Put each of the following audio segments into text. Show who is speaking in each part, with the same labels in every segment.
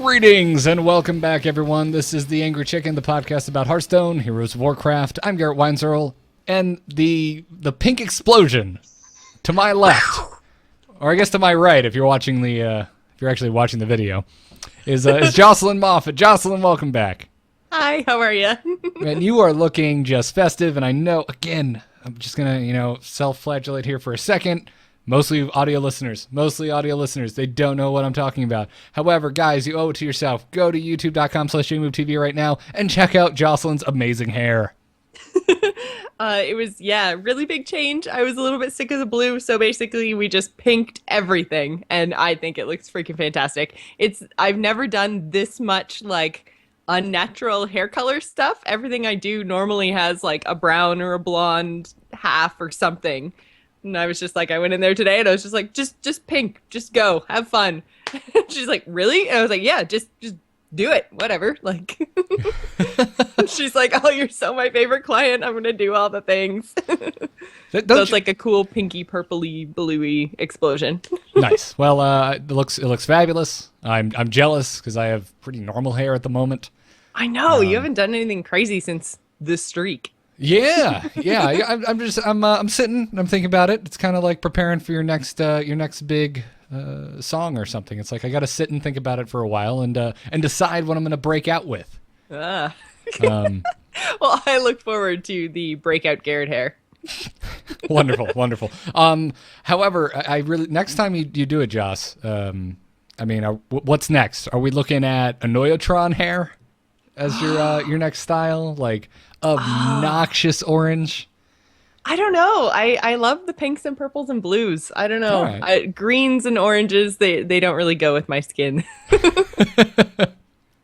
Speaker 1: Greetings and welcome back, everyone. This is The Angry Chicken, the podcast about Hearthstone, Heroes of Warcraft. I'm Garrett Weinzierl, and the pink explosion to my left, or I guess to my right, if you're watching the if you're actually watching the video, is Jocelyn Moffat. Jocelyn, welcome back.
Speaker 2: Hi, how are you?
Speaker 1: And you are looking just festive, and I know, again, I'm just gonna self-flagellate here for a second. Mostly audio listeners. They don't know what I'm talking about. However, guys, you owe it to yourself. Go to youtube.com/JMoveTV right now and check out Jocelyn's amazing hair.
Speaker 2: It was, really big change. I was a little bit sick of the blue, so basically we just pinked everything, and I think it looks freaking fantastic. I've never done this much, unnatural hair color stuff. Everything I do normally has, a brown or a blonde half or something. And I was just I went in there today and I was just just pink, just go, have fun. She's like, really? And I was like, yeah, just do it, whatever. She's like, oh, you're so my favorite client. I'm gonna do all the things. So it's like a cool pinky, purpley, bluey explosion.
Speaker 1: Nice. Well, it looks fabulous. I'm jealous because I have pretty normal hair at the moment.
Speaker 2: I know you haven't done anything crazy since this streak.
Speaker 1: Yeah. I'm sitting and I'm thinking about it. It's kind of like preparing for your next big song or something. It's like I got to sit and think about it for a while and decide what I'm going to break out with.
Speaker 2: Well, I look forward to the breakout Garrett hair.
Speaker 1: Wonderful. However, I really next time you do it, Joss. What's next? Are we looking at Anoyotron hair as your next style? Obnoxious orange?
Speaker 2: I don't know. I love the pinks and purples and blues. I don't know. Right. Greens and oranges, they don't really go with my skin.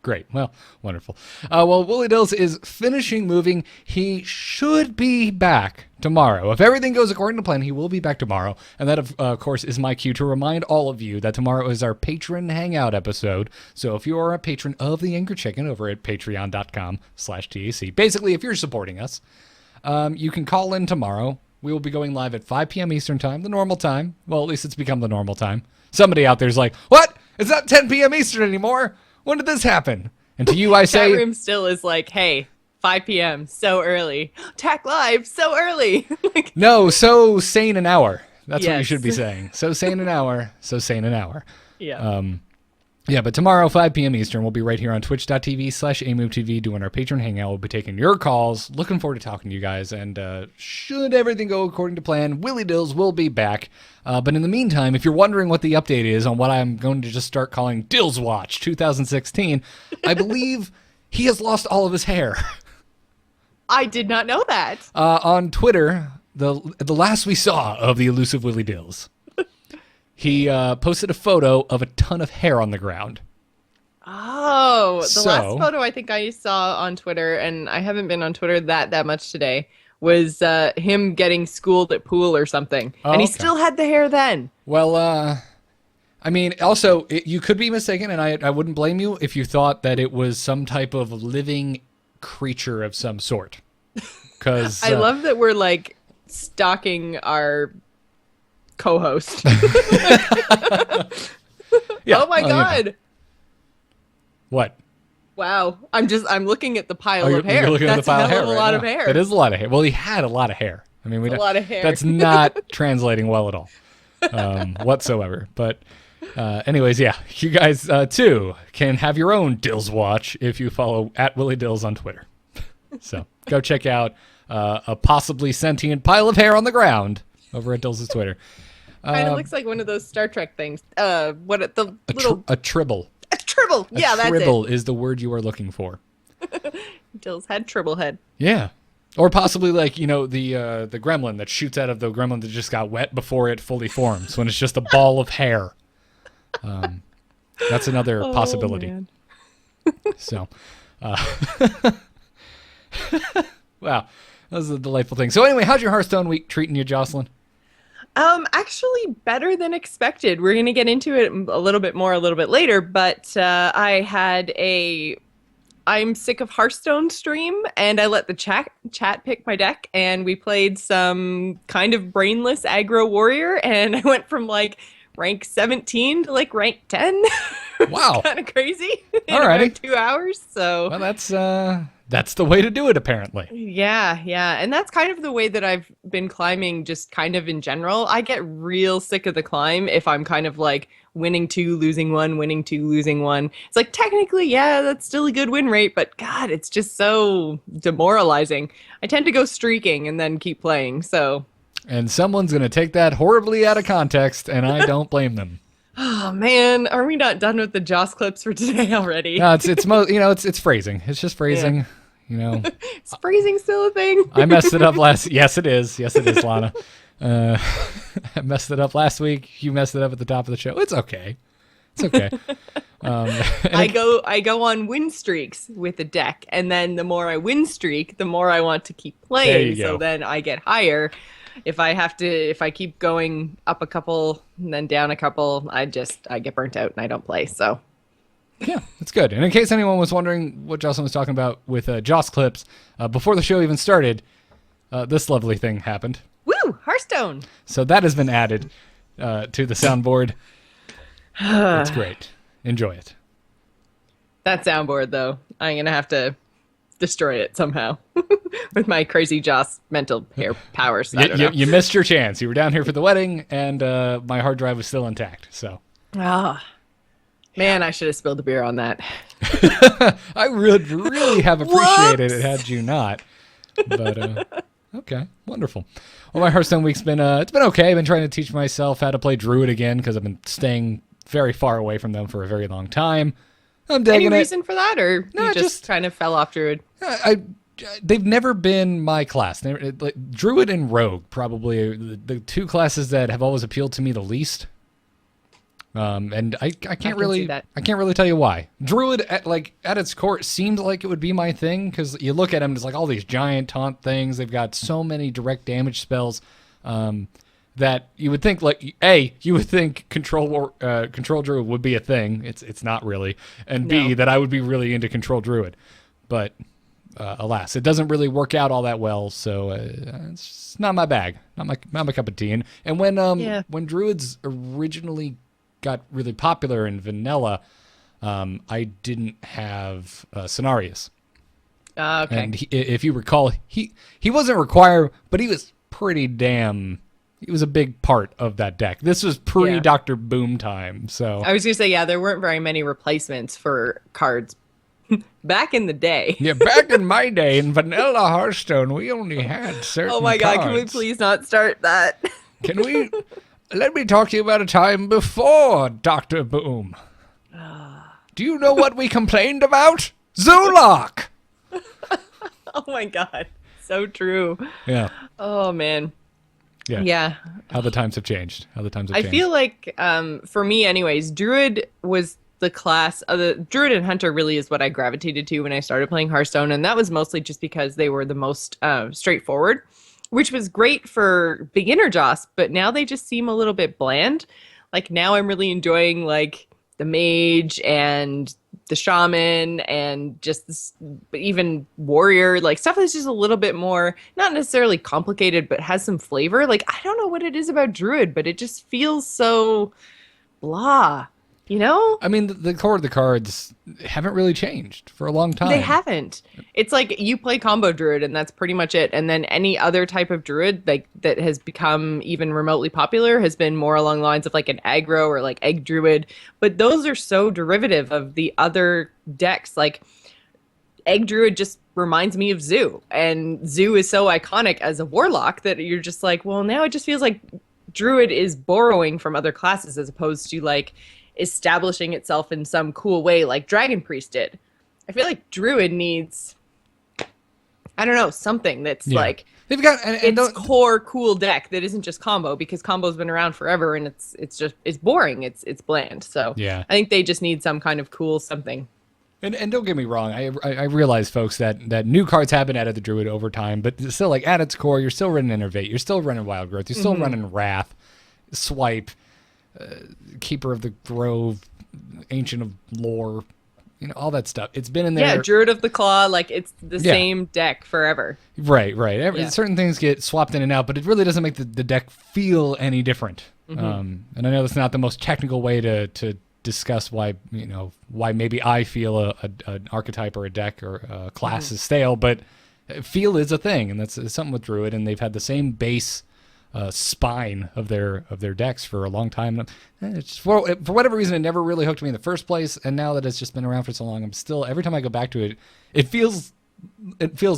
Speaker 1: Great. Well, wonderful. Willie Dills is finishing moving. He should be back tomorrow. If everything goes according to plan, he will be back tomorrow. And that, of course, is my cue to remind all of you that tomorrow is our patron hangout episode. So if you are a patron of The Angry Chicken over at patreon.com/TAC, basically, if you're supporting us, you can call in tomorrow. We will be going live at 5 p.m. Eastern time, the normal time. Well, at least it's become the normal time. Somebody out there's like, what? It's not 10 p.m. Eastern anymore. When did this happen? And to you, I say...
Speaker 2: Chat room still is like, hey, 5 p.m., so early. TAC Live, so early.
Speaker 1: No, so sane an hour. That's what you should be saying. So sane an hour, so sane an hour.
Speaker 2: Yeah.
Speaker 1: But tomorrow, 5 p.m. Eastern, we'll be right here on twitch.tv/AMoveTV doing our patron hangout. We'll be taking your calls. Looking forward to talking to you guys. And should everything go according to plan, Willie Dills will be back. But in the meantime, if you're wondering what the update is on what I'm going to just start calling Dills Watch 2016, I believe he has lost all of his hair.
Speaker 2: I did not know that.
Speaker 1: On Twitter, the last we saw of the elusive Willie Dills, he posted a photo of a ton of hair on the ground.
Speaker 2: Oh, last photo I think I saw on Twitter, and I haven't been on Twitter that much today, was him getting schooled at pool or something. And he still had the hair then.
Speaker 1: Well, also, you could be mistaken, and I wouldn't blame you if you thought that it was some type of living creature of some sort. Because
Speaker 2: I love that we're, stalking our co-host.
Speaker 1: Yeah.
Speaker 2: Oh my God.
Speaker 1: What?
Speaker 2: Wow. I'm looking at the pile of hair.
Speaker 1: You're looking at the pile of hair.
Speaker 2: That's a lot of hair.
Speaker 1: That is a lot of hair. Well, he had a lot of hair. I mean,
Speaker 2: a lot of hair.
Speaker 1: That's not translating well at all, whatsoever. But anyways, yeah, you guys too can have your own Dills Watch if you follow @WillieDills on Twitter. So go check out a possibly sentient pile of hair on the ground over at Dills' Twitter.
Speaker 2: Kind of looks like one of those Star Trek things.
Speaker 1: A tribble.
Speaker 2: A tribble. Yeah, that's it.
Speaker 1: Tribble is the word you are looking for.
Speaker 2: Dills had tribble head.
Speaker 1: Yeah. Or possibly the gremlin that shoots out of the gremlin that just got wet before it fully forms, when it's just a ball of hair. That's another possibility.
Speaker 2: Man.
Speaker 1: So, wow, that was a delightful thing. So anyway, how's your Hearthstone week treating you, Jocelyn?
Speaker 2: Actually better than expected. We're going to get into it a little bit more a little bit later, but I had I'm sick of Hearthstone stream, and I let the chat pick my deck, and we played some kind of brainless aggro warrior, and I went from rank 17 to rank 10.
Speaker 1: Wow.
Speaker 2: Kind of crazy. In
Speaker 1: Alrighty.
Speaker 2: about 2 hours. So
Speaker 1: Well, that's the way to do it, apparently.
Speaker 2: yeah. And that's kind of the way that I've been climbing just kind of in general. I get real sick of the climb if I'm kind of like winning two, losing one, winning two, losing one. It's like technically, yeah, that's still a good win rate, but God, it's just so demoralizing. I tend to go streaking and then keep playing. So,
Speaker 1: And someone's going to take that horribly out of context, and I don't blame them.
Speaker 2: oh man, are we not done with the Joss clips for today already?
Speaker 1: No, it's phrasing. It's just phrasing.
Speaker 2: Is phrasing still a thing?
Speaker 1: I messed it up last. Yes, it is. Yes, it is, Lana. I messed it up last week. You messed it up at the top of the show. It's okay. It's okay.
Speaker 2: I go on win streaks with the deck, and then the more I win streak, the more I want to keep
Speaker 1: There
Speaker 2: playing.
Speaker 1: you go.
Speaker 2: So then I get higher. If I keep going up a couple and then down a couple, I get burnt out and I don't play. So
Speaker 1: Yeah, it's good. And in case anyone was wondering what Jocelyn was talking about with Joss clips, before the show even started, this lovely thing happened.
Speaker 2: woo, Hearthstone.
Speaker 1: So that has been added to the soundboard. It's great. Enjoy it.
Speaker 2: That soundboard though, I'm gonna have to destroy it somehow with my crazy Joss mental hair powers. I don't know.
Speaker 1: You missed your chance. You were down here for the wedding, and my hard drive was still intact. So
Speaker 2: Ah, man, I should have spilled the beer on that.
Speaker 1: I would really have appreciated it had you not. But okay, wonderful. Well, my Hearthstone week's been it's been okay. I've been trying to teach myself how to play Druid again because I've been staying very far away from them for a very long time. I'm digging
Speaker 2: Any
Speaker 1: it.
Speaker 2: reason for that, or
Speaker 1: No,
Speaker 2: you
Speaker 1: just-
Speaker 2: just kind of fell off Druid?
Speaker 1: They've never been my class. Like, Druid and Rogue probably are the two classes that have always appealed to me the least. And I can't
Speaker 2: can
Speaker 1: really
Speaker 2: see that.
Speaker 1: I can't really tell you why. Druid at its core seemed like it would be my thing because you look at them, it's like all these giant taunt things. They've got so many direct damage spells that you would think you would think control Druid would be a thing. It's not really, and B,
Speaker 2: No.
Speaker 1: that I would be really into control Druid, but alas, it doesn't really work out all that well. So it's just not my bag, not my cup of tea. And when Druids originally got really popular in vanilla, I didn't have Cenarius.
Speaker 2: Okay.
Speaker 1: And if you recall, he wasn't required, but he was pretty damn. He was a big part of that deck. This was pre
Speaker 2: Yeah.
Speaker 1: Dr. Boom time, so
Speaker 2: I was gonna say, yeah, there weren't very many replacements for cards back in the day.
Speaker 1: yeah. Back in my day in vanilla Hearthstone, we only had certain.
Speaker 2: Oh my God, can we
Speaker 1: cards.
Speaker 2: please not start that?
Speaker 1: Can we? Let me talk to you about a time before Dr. Boom. Do you know what we complained about? Zulok.
Speaker 2: Oh my God, so true.
Speaker 1: Yeah.
Speaker 2: Oh man.
Speaker 1: Yeah.
Speaker 2: Yeah.
Speaker 1: How the times have changed.
Speaker 2: I feel like, for me anyways, Druid was the class of the Druid and Hunter really is what I gravitated to when I started playing Hearthstone. And that was mostly just because they were the most straightforward, which was great for beginner Joss, but now they just seem a little bit bland. Like now I'm really enjoying like the mage and the shaman and just this, even warrior, like stuff that's just a little bit more, not necessarily complicated, but has some flavor. Like, I don't know what it is about Druid, but it just feels so blah, you know?
Speaker 1: I mean, the core of the cards haven't really changed for a long time.
Speaker 2: They haven't. It's like you play combo Druid and that's pretty much it. And then any other type of Druid like that has become even remotely popular has been more along the lines of like an aggro or like egg Druid. But those are so derivative of the other decks. Like egg Druid just reminds me of Zoo. And Zoo is so iconic as a warlock that you're just like, well, now it just feels like Druid is borrowing from other classes as opposed to like establishing itself in some cool way like Dragon Priest did. I feel like Druid needs, I don't know, something that's like
Speaker 1: they've got and
Speaker 2: its
Speaker 1: don't-
Speaker 2: core cool deck that isn't just combo, because combo's been around forever and it's boring. It's bland. So
Speaker 1: Yeah.
Speaker 2: I think they just need some kind of cool something.
Speaker 1: And don't get me wrong, I realize, folks, that new cards have been added to Druid over time, but still, like, at its core, you're still running Innervate, you're still running Wild Growth, you're still running Wrath, Swipe, Keeper of the Grove, Ancient of Lore, all that stuff. It's been in there.
Speaker 2: Yeah, Druid of the Claw, like it's the
Speaker 1: Yeah.
Speaker 2: same deck forever.
Speaker 1: Right.
Speaker 2: Yeah.
Speaker 1: Certain things get swapped in and out, but it really doesn't make the deck feel any different. And I know that's not the most technical way to discuss why maybe I feel an archetype or a deck or a class is stale, but feel is a thing, and that's something with Druid, and they've had the same base spine of their decks for a long time. It's for whatever reason, it never really hooked me in the first place, and now that it's just been around for so long, I'm still, every time I go back to it, it feels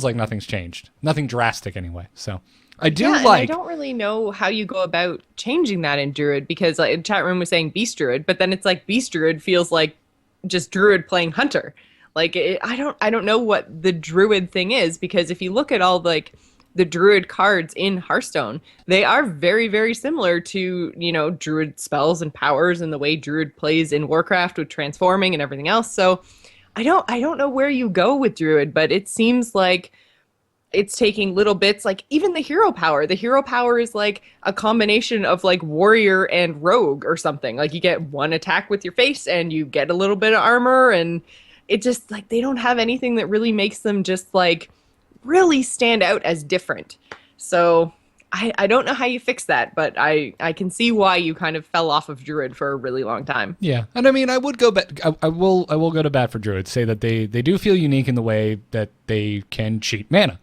Speaker 1: like nothing's changed, nothing drastic anyway. So I do
Speaker 2: and
Speaker 1: like.
Speaker 2: I don't really know how you go about changing that in Druid, because like chat room was saying Beast Druid, but then it's like Beast Druid feels like just Druid playing Hunter. Like I don't know what the Druid thing is, because if you look at all like the Druid cards in Hearthstone, they are very, very similar to, Druid spells and powers and the way Druid plays in Warcraft with transforming and everything else. So I don't know where you go with Druid, but it seems like it's taking little bits, like even the hero power. The hero power is like a combination of like warrior and rogue or something. Like you get one attack with your face and you get a little bit of armor, and it just like they don't have anything that really makes them just like really stand out as different. So I don't know how you fix that, but I can see why you kind of fell off of Druid for a really long time.
Speaker 1: Yeah, and I mean, I would go back. I will go to bat for Druid. Say that they do feel unique in the way that they can cheat mana.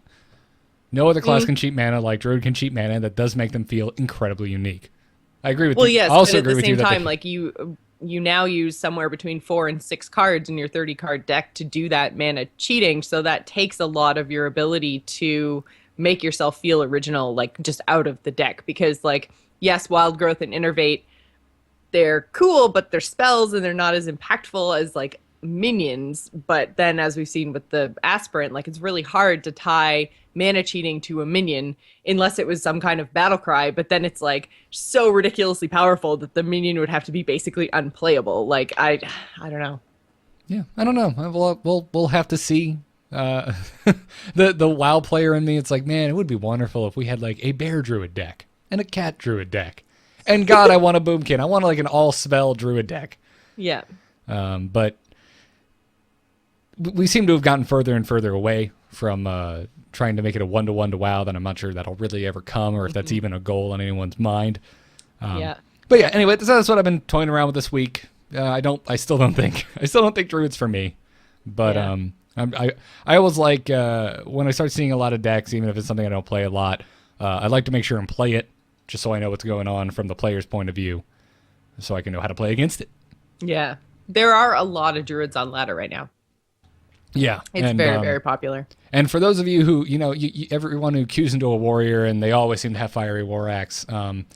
Speaker 1: No other class can cheat mana like Druid can cheat mana. That does make them feel incredibly unique. I agree with you.
Speaker 2: Well, yes,
Speaker 1: I also
Speaker 2: but at the same time,
Speaker 1: that
Speaker 2: like you now use somewhere between 4 and 6 cards in your 30 card deck to do that mana cheating. So that takes a lot of your ability to make yourself feel original, like just out of the deck. Because like, yes, Wild Growth and Innervate, they're cool, but they're spells and they're not as impactful as like minions. But then as we've seen with the Aspirant, like it's really hard to tie mana cheating to a minion unless it was some kind of battle cry, but then it's like so ridiculously powerful that the minion would have to be basically unplayable. Like I don't know.
Speaker 1: Yeah, I don't know. We'll have to see. The WoW player in me, it's like, man, it would be wonderful if we had like a bear druid deck and a cat druid deck, and God, I want a boomkin. I want like an all spell druid deck.
Speaker 2: Yeah.
Speaker 1: But we seem to have gotten further and further away from trying to make it a 1-to-1 to WoW. That I'm not sure that'll really ever come, or if that's even a goal in anyone's mind.
Speaker 2: Yeah.
Speaker 1: But yeah, anyway, that's what I've been toying around with this week. I still don't think Druid's for me. But
Speaker 2: Yeah.
Speaker 1: I always like when I start seeing a lot of decks, even if it's something I don't play a lot. I like to make sure and play it just so I know what's going on from the player's point of view, so I can know how to play against it.
Speaker 2: Yeah. There are a lot of Druids on ladder right now.
Speaker 1: Yeah,
Speaker 2: It's very, very popular.
Speaker 1: And for those of you who, everyone who queues into a warrior and they always seem to have Fiery War Axe,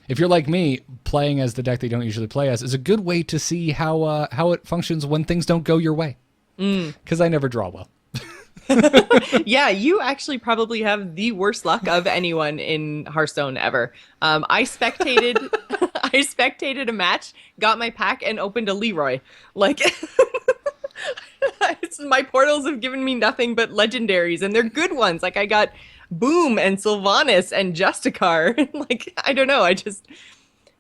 Speaker 1: if you're like me, playing as the deck they don't usually play as is a good way to see how it functions when things don't go your way. Because I never draw well.
Speaker 2: Yeah, you actually probably have the worst luck of anyone in Hearthstone ever. I spectated I spectated a match, got my pack, and opened a Leroy. Like my portals have given me nothing but legendaries, and they're good ones. Like I got Boom and Sylvanas and Justicar. Like I don't know,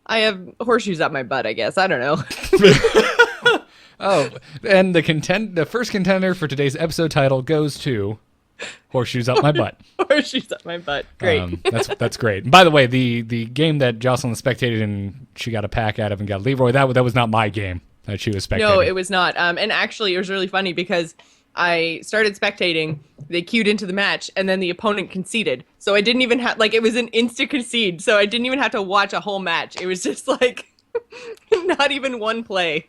Speaker 2: I have horseshoes up my butt, I guess. I don't know.
Speaker 1: Oh, and the first contender for today's episode title goes to Horseshoes Up My Butt.
Speaker 2: Horseshoes up my butt. Great.
Speaker 1: That's great. And by the way, the game that Jocelyn spectated and she got a pack out of and got Leroy, that was not my game that she was spectating.
Speaker 2: No, it was not. And actually, it was really funny because I started spectating, they queued into the match, and then the opponent conceded. So I didn't even have, like, it was an instant concede. So I didn't even have to watch a whole match. It was just like, not even one play.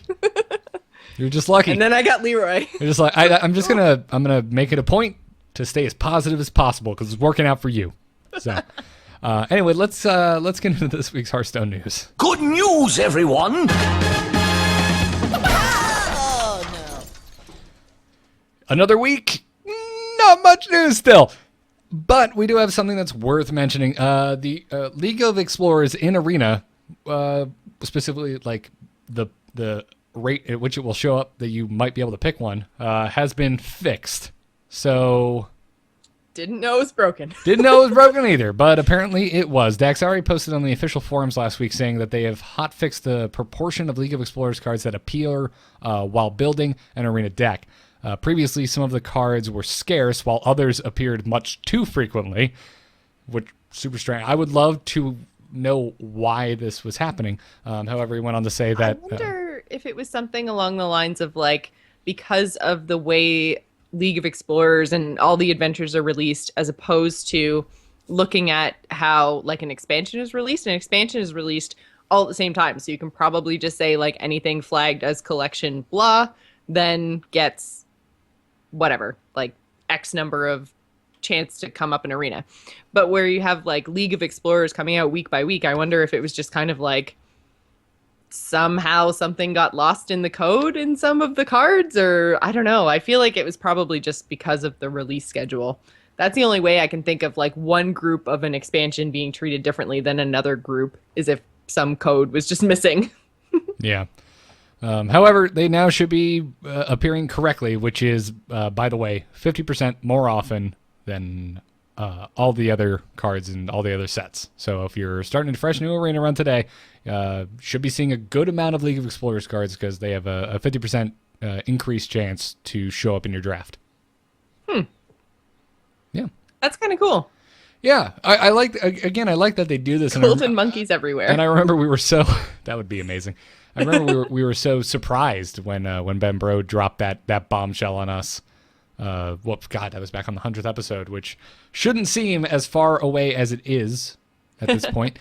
Speaker 1: You're just lucky.
Speaker 2: And then I got Leroy.
Speaker 1: You're just like, I'm gonna make it a point to stay as positive as possible because it's working out for you. So, anyway, let's get into this week's Hearthstone news.
Speaker 3: Good news, everyone!
Speaker 1: Another week, not much news still, but we do have something that's worth mentioning. The League of Explorers in Arena, specifically like the rate at which it will show up that you might be able to pick one, has been fixed. So
Speaker 2: Didn't know it was broken.
Speaker 1: didn't know it was broken either, but apparently it was. Daxari posted on the official forums last week saying that they have hotfixed the proportion of League of Explorers cards that appear while building an Arena deck. Previously, some of the cards were scarce, while others appeared much too frequently, which super strange. I would love to know why this was happening. However, he went on to say that
Speaker 2: I wonder if it was something along the lines of like, because of the way League of Explorers and all the adventures are released, as opposed to looking at how like an expansion is released. An expansion is released all at the same time. So you can probably just say like anything flagged as collection blah, then gets whatever, like X number of chance to come up in arena. But where you have like League of Explorers coming out week by week, I wonder if it was just kind of like somehow something got lost in the code in some of the cards, or I don't know. I feel like it was probably just because of the release schedule. That's the only way I can think of like one group of an expansion being treated differently than another group, is if some code was just missing.
Speaker 1: Yeah. However, they now should be appearing correctly, which is, by the way, 50% more often than all the other cards and all the other sets. So if you're starting a fresh new arena run today, should be seeing a good amount of League of Explorers cards because they have a 50% increased chance to show up in your draft. Yeah.
Speaker 2: That's kind of cool.
Speaker 1: Yeah, I like, again, I like that they do this.
Speaker 2: Golden monkeys everywhere.
Speaker 1: And I remember we were so, that would be amazing. I remember we were so surprised when Ben Bro dropped that bombshell on us. God, that was back on the 100th episode, which shouldn't seem as far away as it is at this point.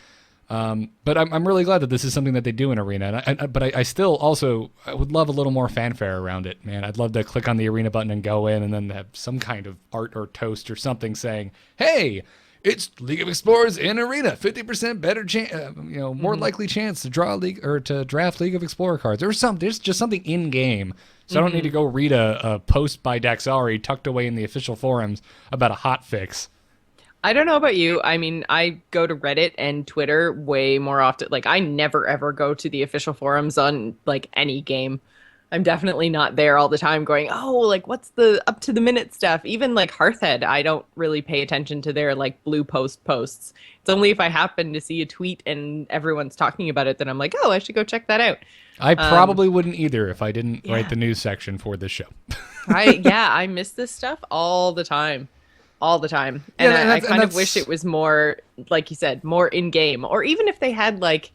Speaker 1: But I'm really glad that this is something that they do in Arena. But I still also, I would love a little more fanfare around it, man. I'd love to click on the Arena button and go in and then have some kind of art or toast or something saying, hey, it's League of Explorers in Arena, 50% better chance, more likely chance to draw League or to draft League of Explorer cards, or something. There's just something in game, so I don't need to go read a post by Daxari tucked away in the official forums about a hot fix.
Speaker 2: I don't know about you. I mean, I go to Reddit and Twitter way more often. Like, I never ever go to the official forums on like any game. I'm definitely not there all the time going, oh, like what's the up to the minute stuff? Even like Hearthhead, I don't really pay attention to their like blue posts. It's only if I happen to see a tweet and everyone's talking about it that I'm like, oh, I should go check that out.
Speaker 1: I probably wouldn't either if I didn't write the news section for this show.
Speaker 2: I miss this stuff all the time. All the time. And I kind of wish it was more, like you said, more in-game. Or even if they had like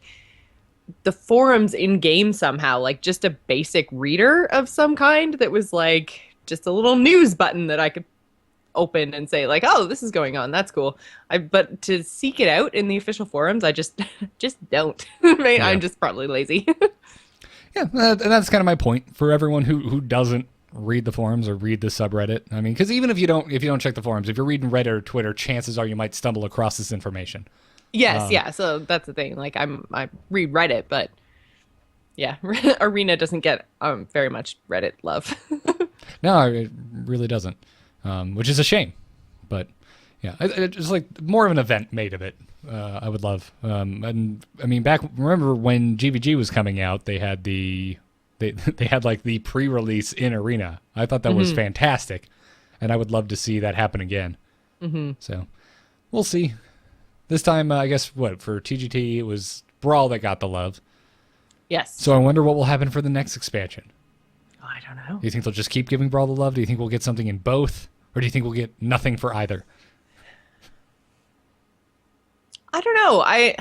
Speaker 2: the forums in game somehow, like just a basic reader of some kind that was like just a little news button that I could open and say like, oh, this is going on. That's cool. But to seek it out in the official forums, I just don't. Right? Yeah. I'm just probably lazy.
Speaker 1: Yeah, and that's kind of my point for everyone who doesn't read the forums or read the subreddit. I mean, because even if you don't check the forums, if you're reading Reddit or Twitter, chances are you might stumble across this information.
Speaker 2: Yes, yeah. So that's the thing. Like I read Reddit, but yeah, Arena doesn't get very much Reddit love.
Speaker 1: No, it really doesn't, which is a shame. But yeah, it's like more of an event made of it. I would love. And I mean, remember when GVG was coming out, they had they had like the pre-release in Arena. I thought that was fantastic, and I would love to see that happen again. So we'll see. This time, I guess, for TGT, it was Brawl that got the love.
Speaker 2: Yes.
Speaker 1: So I wonder what will happen for the next expansion.
Speaker 2: Oh, I don't know.
Speaker 1: Do you think they'll just keep giving Brawl the love? Do you think we'll get something in both? Or do you think we'll get nothing for either?
Speaker 2: I don't know. I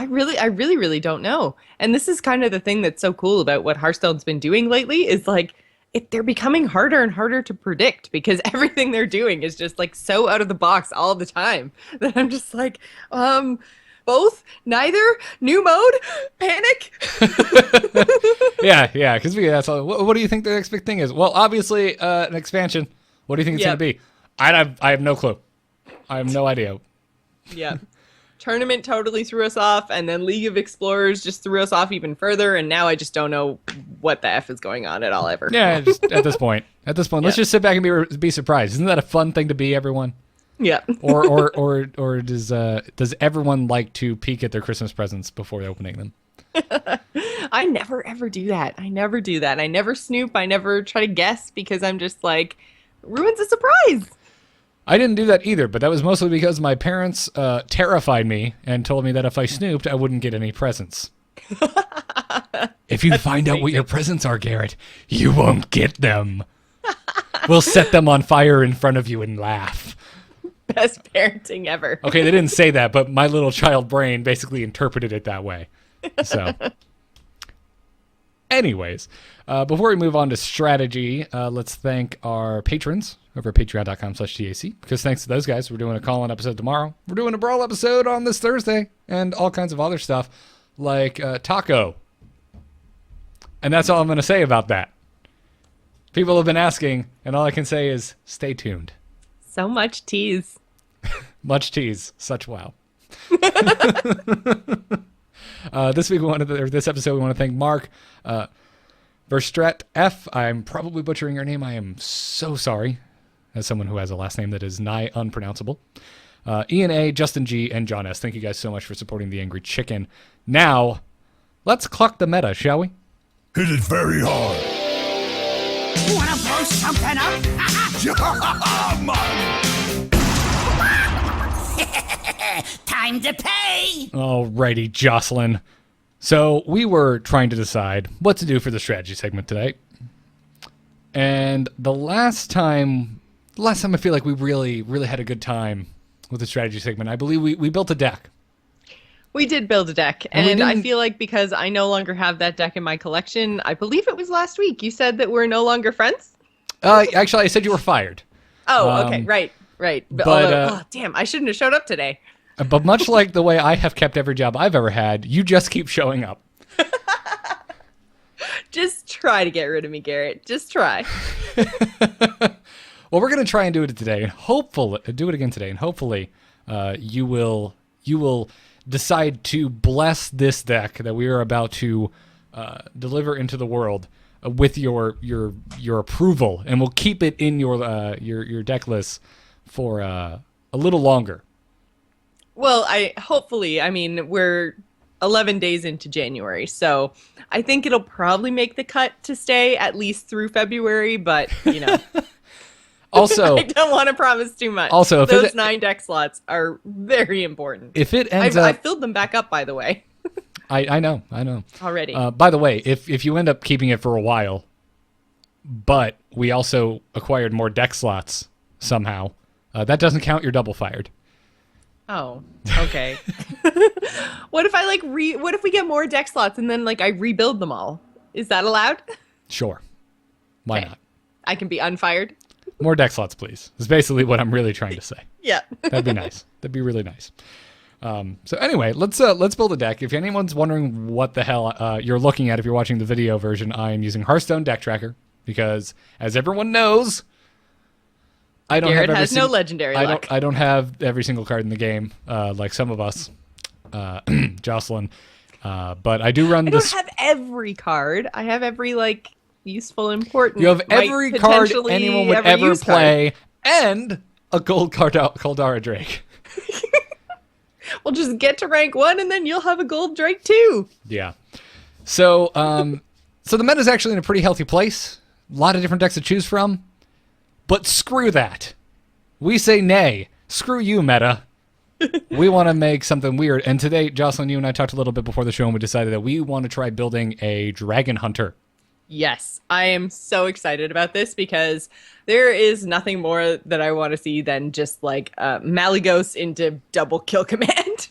Speaker 2: really don't know. And this is kind of the thing that's so cool about what Hearthstone's been doing lately is like, they're becoming harder and harder to predict because everything they're doing is just like so out of the box all the time that I'm just like, both, neither, new mode, panic.
Speaker 1: yeah. Because that's all. What do you think the next big thing is? Well, obviously, an expansion. What do you think it's going to be? I have no clue. I have no idea.
Speaker 2: Yeah. Tournament totally threw us off, and then League of Explorers just threw us off even further, and now I just don't know what the F is going on at all ever.
Speaker 1: Yeah, just at this point, let's just sit back and be surprised. Isn't that a fun thing to be, everyone?
Speaker 2: Yeah.
Speaker 1: or does everyone like to peek at their Christmas presents before opening them?
Speaker 2: I never ever do that. I never snoop. I never try to guess because I'm just like, ruins a surprise.
Speaker 1: I didn't do that either, but that was mostly because my parents terrified me and told me that if I snooped, I wouldn't get any presents. If you find out what your presents are, Garrett, you won't get them. We'll set them on fire in front of you and laugh.
Speaker 2: best parenting ever.
Speaker 1: Okay, they didn't say that, but my little child brain basically interpreted it that way. So, anyways, before we move on to strategy, let's thank our patrons over at patreon.com/TAC, because thanks to those guys, we're doing a call-in episode tomorrow. We're doing a Brawl episode on this Thursday, and all kinds of other stuff, like Taco. And that's all I'm going to say about that. People have been asking, and all I can say is stay tuned.
Speaker 2: So much tease.
Speaker 1: Much tease. Such wow. This episode, we want to thank Mark Verstret F. I'm probably butchering your name. I am so sorry, as someone who has a last name that is nigh unpronounceable. Ian A, Justin G, and John S. Thank you guys so much for supporting the Angry Chicken. Now, let's clock the meta, shall we?
Speaker 3: Hit it very hard.
Speaker 4: Wanna blow something up? Time to pay!
Speaker 1: Alrighty, Jocelyn. So we were trying to decide what to do for the strategy segment today. And the last time I feel like we really, really had a good time with the strategy segment, I believe we built a deck.
Speaker 2: We did build a deck, and I feel like because I no longer have that deck in my collection, I believe it was last week, you said that we're no longer friends?
Speaker 1: Actually, I said you were fired.
Speaker 2: Oh, okay, right. But although, damn, I shouldn't have showed up today.
Speaker 1: But much like the way I have kept every job I've ever had, you just keep showing up.
Speaker 2: Just try to get rid of me, Garrett. Just try.
Speaker 1: Well, we're going to try and do it today, and hopefully do it again today, and hopefully you will decide to bless this deck that we are about to deliver into the world with your approval, and we'll keep it in your deck list for a little longer.
Speaker 2: Well, I mean, we're 11 days into January, so I think it'll probably make the cut to stay at least through February, but, you know.
Speaker 1: Also,
Speaker 2: I don't want to promise too much.
Speaker 1: Also, if
Speaker 2: those 9 deck slots are very important.
Speaker 1: If it ends
Speaker 2: I filled them back up, by the way.
Speaker 1: I know.
Speaker 2: Already.
Speaker 1: By the way, if you end up keeping it for a while, but we also acquired more deck slots somehow, that doesn't count. You're double fired.
Speaker 2: Oh, okay. What if what if we get more deck slots and then I rebuild them all? Is that allowed? Sure.
Speaker 1: Why
Speaker 2: Okay.
Speaker 1: not?
Speaker 2: I can be unfired.
Speaker 1: More deck slots, please. Is basically what I'm really trying to say.
Speaker 2: Yeah.
Speaker 1: That'd be nice. That'd be really nice. So anyway, let's build a deck. If anyone's wondering what the hell you're looking at if you're watching the video version, I am using Hearthstone Deck Tracker because, as everyone knows, I don't
Speaker 2: Garrett
Speaker 1: have
Speaker 2: has no legendary luck.
Speaker 1: I don't have every single card in the game like some of us, Jocelyn. But I do run
Speaker 2: I
Speaker 1: this.
Speaker 2: don't have every card. I have every useful, important.
Speaker 1: You have every card anyone would ever play, and a gold Caldara Drake.
Speaker 2: Well, just get to rank 1, and then you'll have a gold Drake too.
Speaker 1: Yeah. So, so the meta's actually in a pretty healthy place. A lot of different decks to choose from. But screw that. We say nay. Screw you, meta. We want to make something weird. And today, Jocelyn, you and I talked a little bit before the show, and we decided that we want to try building a Dragon Hunter.
Speaker 2: Yes, I am so excited about this because there is nothing more that I want to see than just Malygos into double kill command.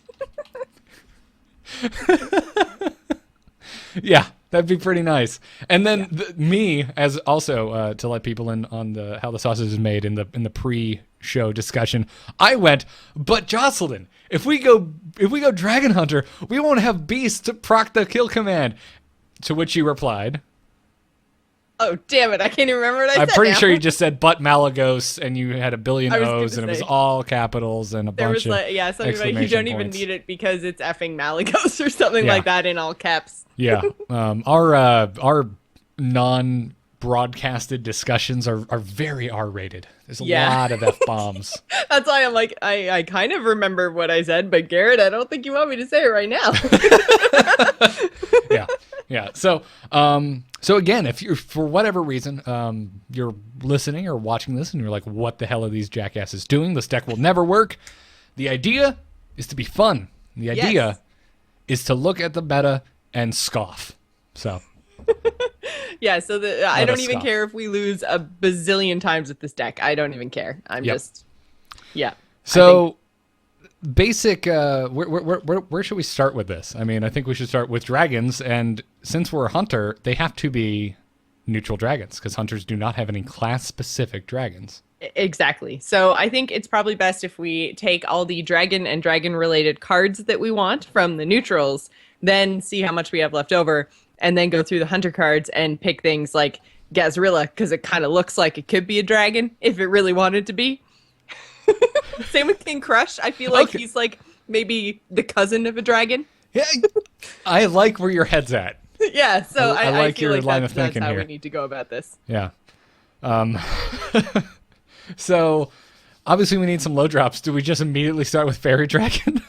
Speaker 1: Yeah, that'd be pretty nice. And then me, as also to let people in on the how the sausage is made in the pre-show discussion, I went, but Jocelyn, if we go Dragon Hunter, we won't have Beast to proc the kill command. To which you replied,
Speaker 2: Oh, damn it. I can't even remember what I said.
Speaker 1: I'm pretty
Speaker 2: now.
Speaker 1: sure you just said but Malygos, and you had a billion
Speaker 2: I was
Speaker 1: O's,
Speaker 2: gonna
Speaker 1: and it was
Speaker 2: say.
Speaker 1: all capitals and a
Speaker 2: There
Speaker 1: bunch
Speaker 2: was
Speaker 1: of
Speaker 2: something about you
Speaker 1: exclamation
Speaker 2: don't even
Speaker 1: points.
Speaker 2: need it because it's effing Malygos or something
Speaker 1: Yeah.
Speaker 2: like that in all caps.
Speaker 1: Yeah. Our non-broadcasted discussions are very R-rated. There's a
Speaker 2: Yeah.
Speaker 1: lot of F-bombs.
Speaker 2: That's why I'm I kind of remember what I said, but Garrett, I don't think you want me to say it right now.
Speaker 1: Yeah. So again, if you're, for whatever reason, you're listening or watching this and you're like, what the hell are these jackasses doing? This deck will never work. The idea is to be fun. The idea
Speaker 2: Yes.
Speaker 1: is to look at the meta and scoff. So
Speaker 2: Yeah, so I
Speaker 1: Let
Speaker 2: don't
Speaker 1: us
Speaker 2: even
Speaker 1: scoff.
Speaker 2: care if we lose a bazillion times with this deck. I don't even care. I'm
Speaker 1: Yep.
Speaker 2: just, yeah.
Speaker 1: So, basic. Where should we start with this? I mean, I think we should start with dragons, and since we're a hunter, they have to be neutral dragons because hunters do not have any class-specific dragons.
Speaker 2: Exactly. So I think it's probably best if we take all the dragon and dragon-related cards that we want from the neutrals, then see how much we have left over, and then go through the hunter cards and pick things like Gazrilla, because it kind of looks like it could be a dragon if it really wanted to be. Same with King Crush. I feel like he's like maybe the cousin of a dragon.
Speaker 1: Yeah, I like where your head's at.
Speaker 2: Yeah, so
Speaker 1: I like
Speaker 2: feel
Speaker 1: your
Speaker 2: like
Speaker 1: line
Speaker 2: that's,
Speaker 1: of thinking
Speaker 2: that's how
Speaker 1: here.
Speaker 2: we need to go about this.
Speaker 1: Yeah. So, obviously, we need some low drops. Do we just immediately start with Fairy Dragon?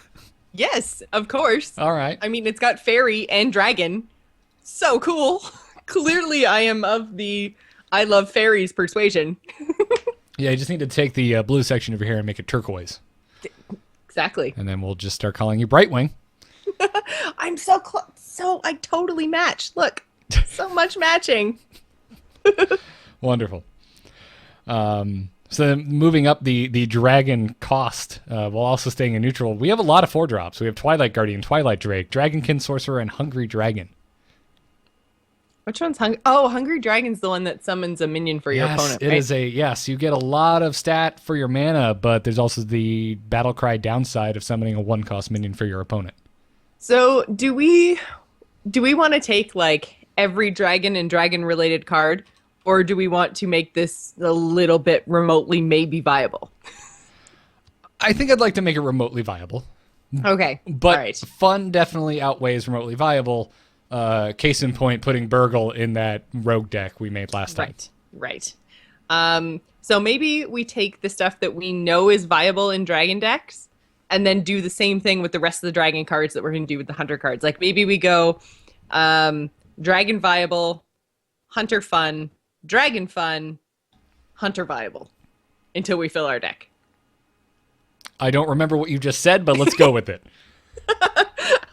Speaker 2: Yes, of course.
Speaker 1: All right.
Speaker 2: I mean, it's got fairy and dragon. So cool. Clearly, I am of the I love fairies persuasion.
Speaker 1: Yeah, you just need to take the blue section over here and make it turquoise.
Speaker 2: Exactly.
Speaker 1: And then we'll just start calling you Brightwing.
Speaker 2: I'm so close. So I totally match. Look, so much matching.
Speaker 1: Wonderful. So then moving up the dragon cost, while also staying in neutral, we have a lot of 4-drops. We have Twilight Guardian, Twilight Drake, Dragonkin Sorcerer, and Hungry Dragon.
Speaker 2: Which one's Hungry? Oh, Hungry Dragon's the one that summons a minion for your opponent, right?
Speaker 1: It is yes, you get a lot of stat for your mana, but there's also the battle cry downside of summoning a 1-cost minion for your opponent.
Speaker 2: So do we want to take like every dragon and dragon related card, or do we want to make this a little bit remotely maybe viable?
Speaker 1: I think I'd like to make it remotely viable.
Speaker 2: Okay.
Speaker 1: But
Speaker 2: all right.
Speaker 1: fun definitely outweighs remotely viable. Case in point, putting Burgle in that rogue deck we made last time.
Speaker 2: Right. So maybe we take the stuff that we know is viable in dragon decks and then do the same thing with the rest of the dragon cards that we're going to do with the hunter cards. Like maybe we go dragon viable, hunter fun, dragon fun, hunter viable until we fill our deck.
Speaker 1: I don't remember what you just said, but let's go with it.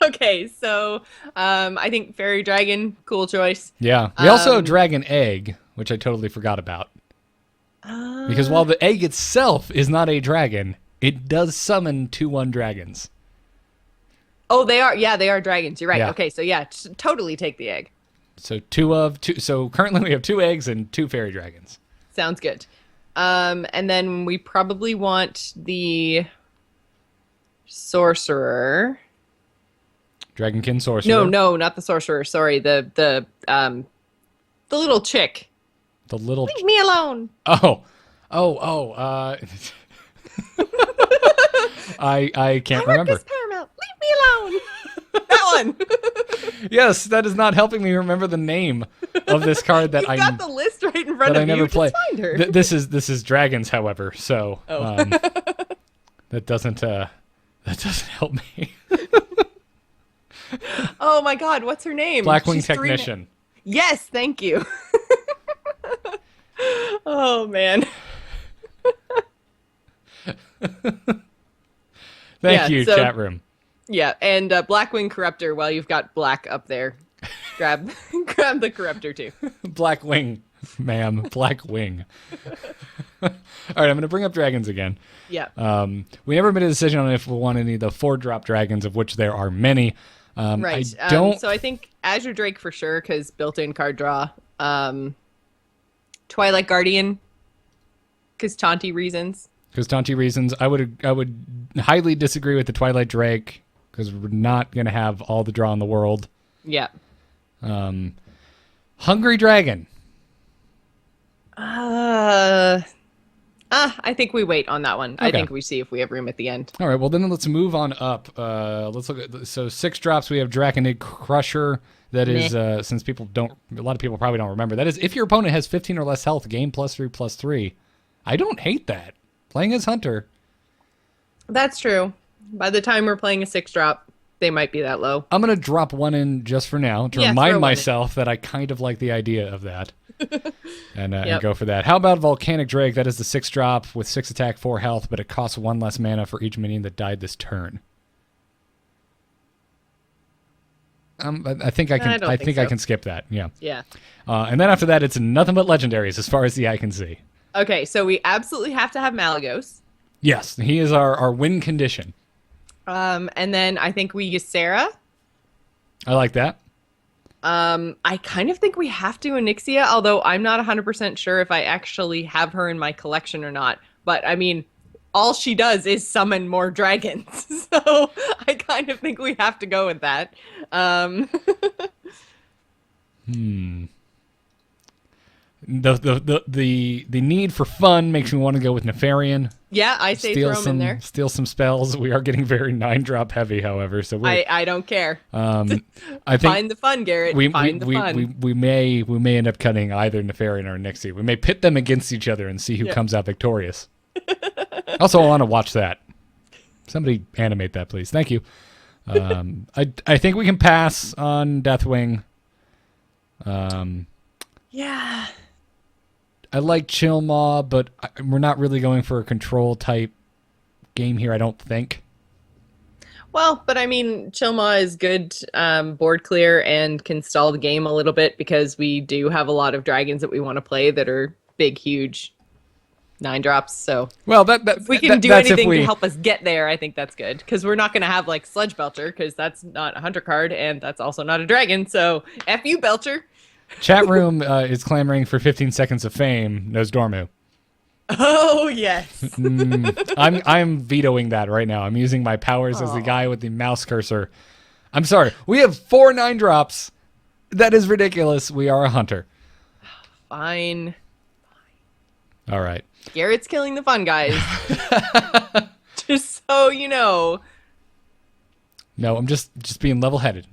Speaker 2: Okay, so I think fairy dragon, cool choice.
Speaker 1: Yeah. We also have Dragon Egg, which I totally forgot about. Because while the egg itself is not a dragon, it does summon 2/1 dragons.
Speaker 2: Oh, they are. Yeah, they are dragons. You're right.
Speaker 1: Yeah.
Speaker 2: Okay, so yeah, totally take the egg.
Speaker 1: So 2 of 2. So currently we have 2 eggs and 2 fairy dragons.
Speaker 2: Sounds good. And then we probably want the sorcerer.
Speaker 1: Dragonkin Sorcerer.
Speaker 2: No, not the sorcerer. Sorry, the little chick.
Speaker 1: The little.
Speaker 2: Leave me alone.
Speaker 1: Oh. I can't remember.
Speaker 2: Marcus Paramount. Leave me alone. That one.
Speaker 1: Yes, that is not helping me remember the name of this card that
Speaker 2: You've got the list right in front
Speaker 1: that
Speaker 2: of
Speaker 1: I never
Speaker 2: you.
Speaker 1: play.
Speaker 2: Just find her.
Speaker 1: This is dragons, however. So that doesn't help me.
Speaker 2: Oh my God, what's her name?
Speaker 1: Blackwing
Speaker 2: She's
Speaker 1: Technician.
Speaker 2: Yes, thank you. Oh man.
Speaker 1: Thank you,
Speaker 2: so-
Speaker 1: chat room.
Speaker 2: Yeah, and Blackwing Corruptor. While you've got black up there, grab the Corruptor too.
Speaker 1: Black Wing, ma'am. Black Wing. All right, I'm going to bring up dragons again.
Speaker 2: Yeah.
Speaker 1: We never made a decision on if we want any of the 4-drop dragons, of which there are many.
Speaker 2: Right.
Speaker 1: I don't.
Speaker 2: So I think Azure Drake for sure, because built-in card draw. Twilight Guardian, because Tanti reasons.
Speaker 1: Because Tanti reasons. I would highly disagree with the Twilight Drake, because we're not going to have all the draw in the world.
Speaker 2: Yeah.
Speaker 1: Hungry Dragon.
Speaker 2: I think we wait on that one.
Speaker 1: Okay.
Speaker 2: I think we see if we have room at the end.
Speaker 1: All right, well then let's move on up. Let's look at 6 drops. We have Draconid Crusher. That is since a lot of people probably don't remember. That is if your opponent has 15 or less health, gain +3/+3. I don't hate that. Playing as Hunter.
Speaker 2: That's true. By the time we're playing a 6-drop, they might be that low.
Speaker 1: I'm gonna drop one in just for now to
Speaker 2: Yeah, throw
Speaker 1: remind
Speaker 2: one
Speaker 1: myself that I kind of like the idea of that. And
Speaker 2: Yep.
Speaker 1: go for that. How about Volcanic Drake? That is the 6-drop with 6 attack, 4 health, but it costs 1 less mana for each minion that died this turn. I think I can.
Speaker 2: I don't
Speaker 1: I
Speaker 2: think
Speaker 1: think I
Speaker 2: so.
Speaker 1: can skip that. Yeah.
Speaker 2: Yeah.
Speaker 1: And then after that, it's nothing but legendaries as far as the eye can see.
Speaker 2: Okay, so we absolutely have to have Malagos.
Speaker 1: Yes, he is our win condition.
Speaker 2: And then I think we use Sarah.
Speaker 1: I like that.
Speaker 2: I kind of think we have to Onyxia, although I'm not 100% sure if I actually have her in my collection or not. But I mean, all she does is summon more dragons. So I kind of think we have to go with that.
Speaker 1: The need for fun makes me want to go with Nefarian.
Speaker 2: Yeah, I say throw him in there.
Speaker 1: Steal some spells. We are getting very 9-drop heavy, however. So
Speaker 2: I don't care.
Speaker 1: I think
Speaker 2: Find the fun, Garrett. Find the fun.
Speaker 1: We may end up cutting either Nefarian or Nixie. We may pit them against each other and see who comes out victorious. Also, I want to watch that. Somebody animate that, please. Thank you. I think we can pass on Deathwing.
Speaker 2: Yeah.
Speaker 1: I like Chill Maw, but we're not really going for a control type game here, I don't think.
Speaker 2: Well, but I mean, Chilma is good board clear and can stall the game a little bit because we do have a lot of dragons that we want to play that are big, huge 9-drops. So
Speaker 1: well,
Speaker 2: if we can do anything to help us get there, I think that's good. Because we're not going to have like Sludge Belcher because that's not a hunter card and that's also not a dragon. So F you, Belcher.
Speaker 1: Chat room is clamoring for 15 seconds of fame. Knows Dormu.
Speaker 2: Oh yes.
Speaker 1: I'm vetoing that right now. I'm using my powers as the guy with the mouse cursor. I'm sorry. We have 4 9-drops. That is ridiculous. We are a hunter.
Speaker 2: Fine.
Speaker 1: All right.
Speaker 2: Garrett's killing the fun, guys. Just so you know.
Speaker 1: No, I'm just being level-headed.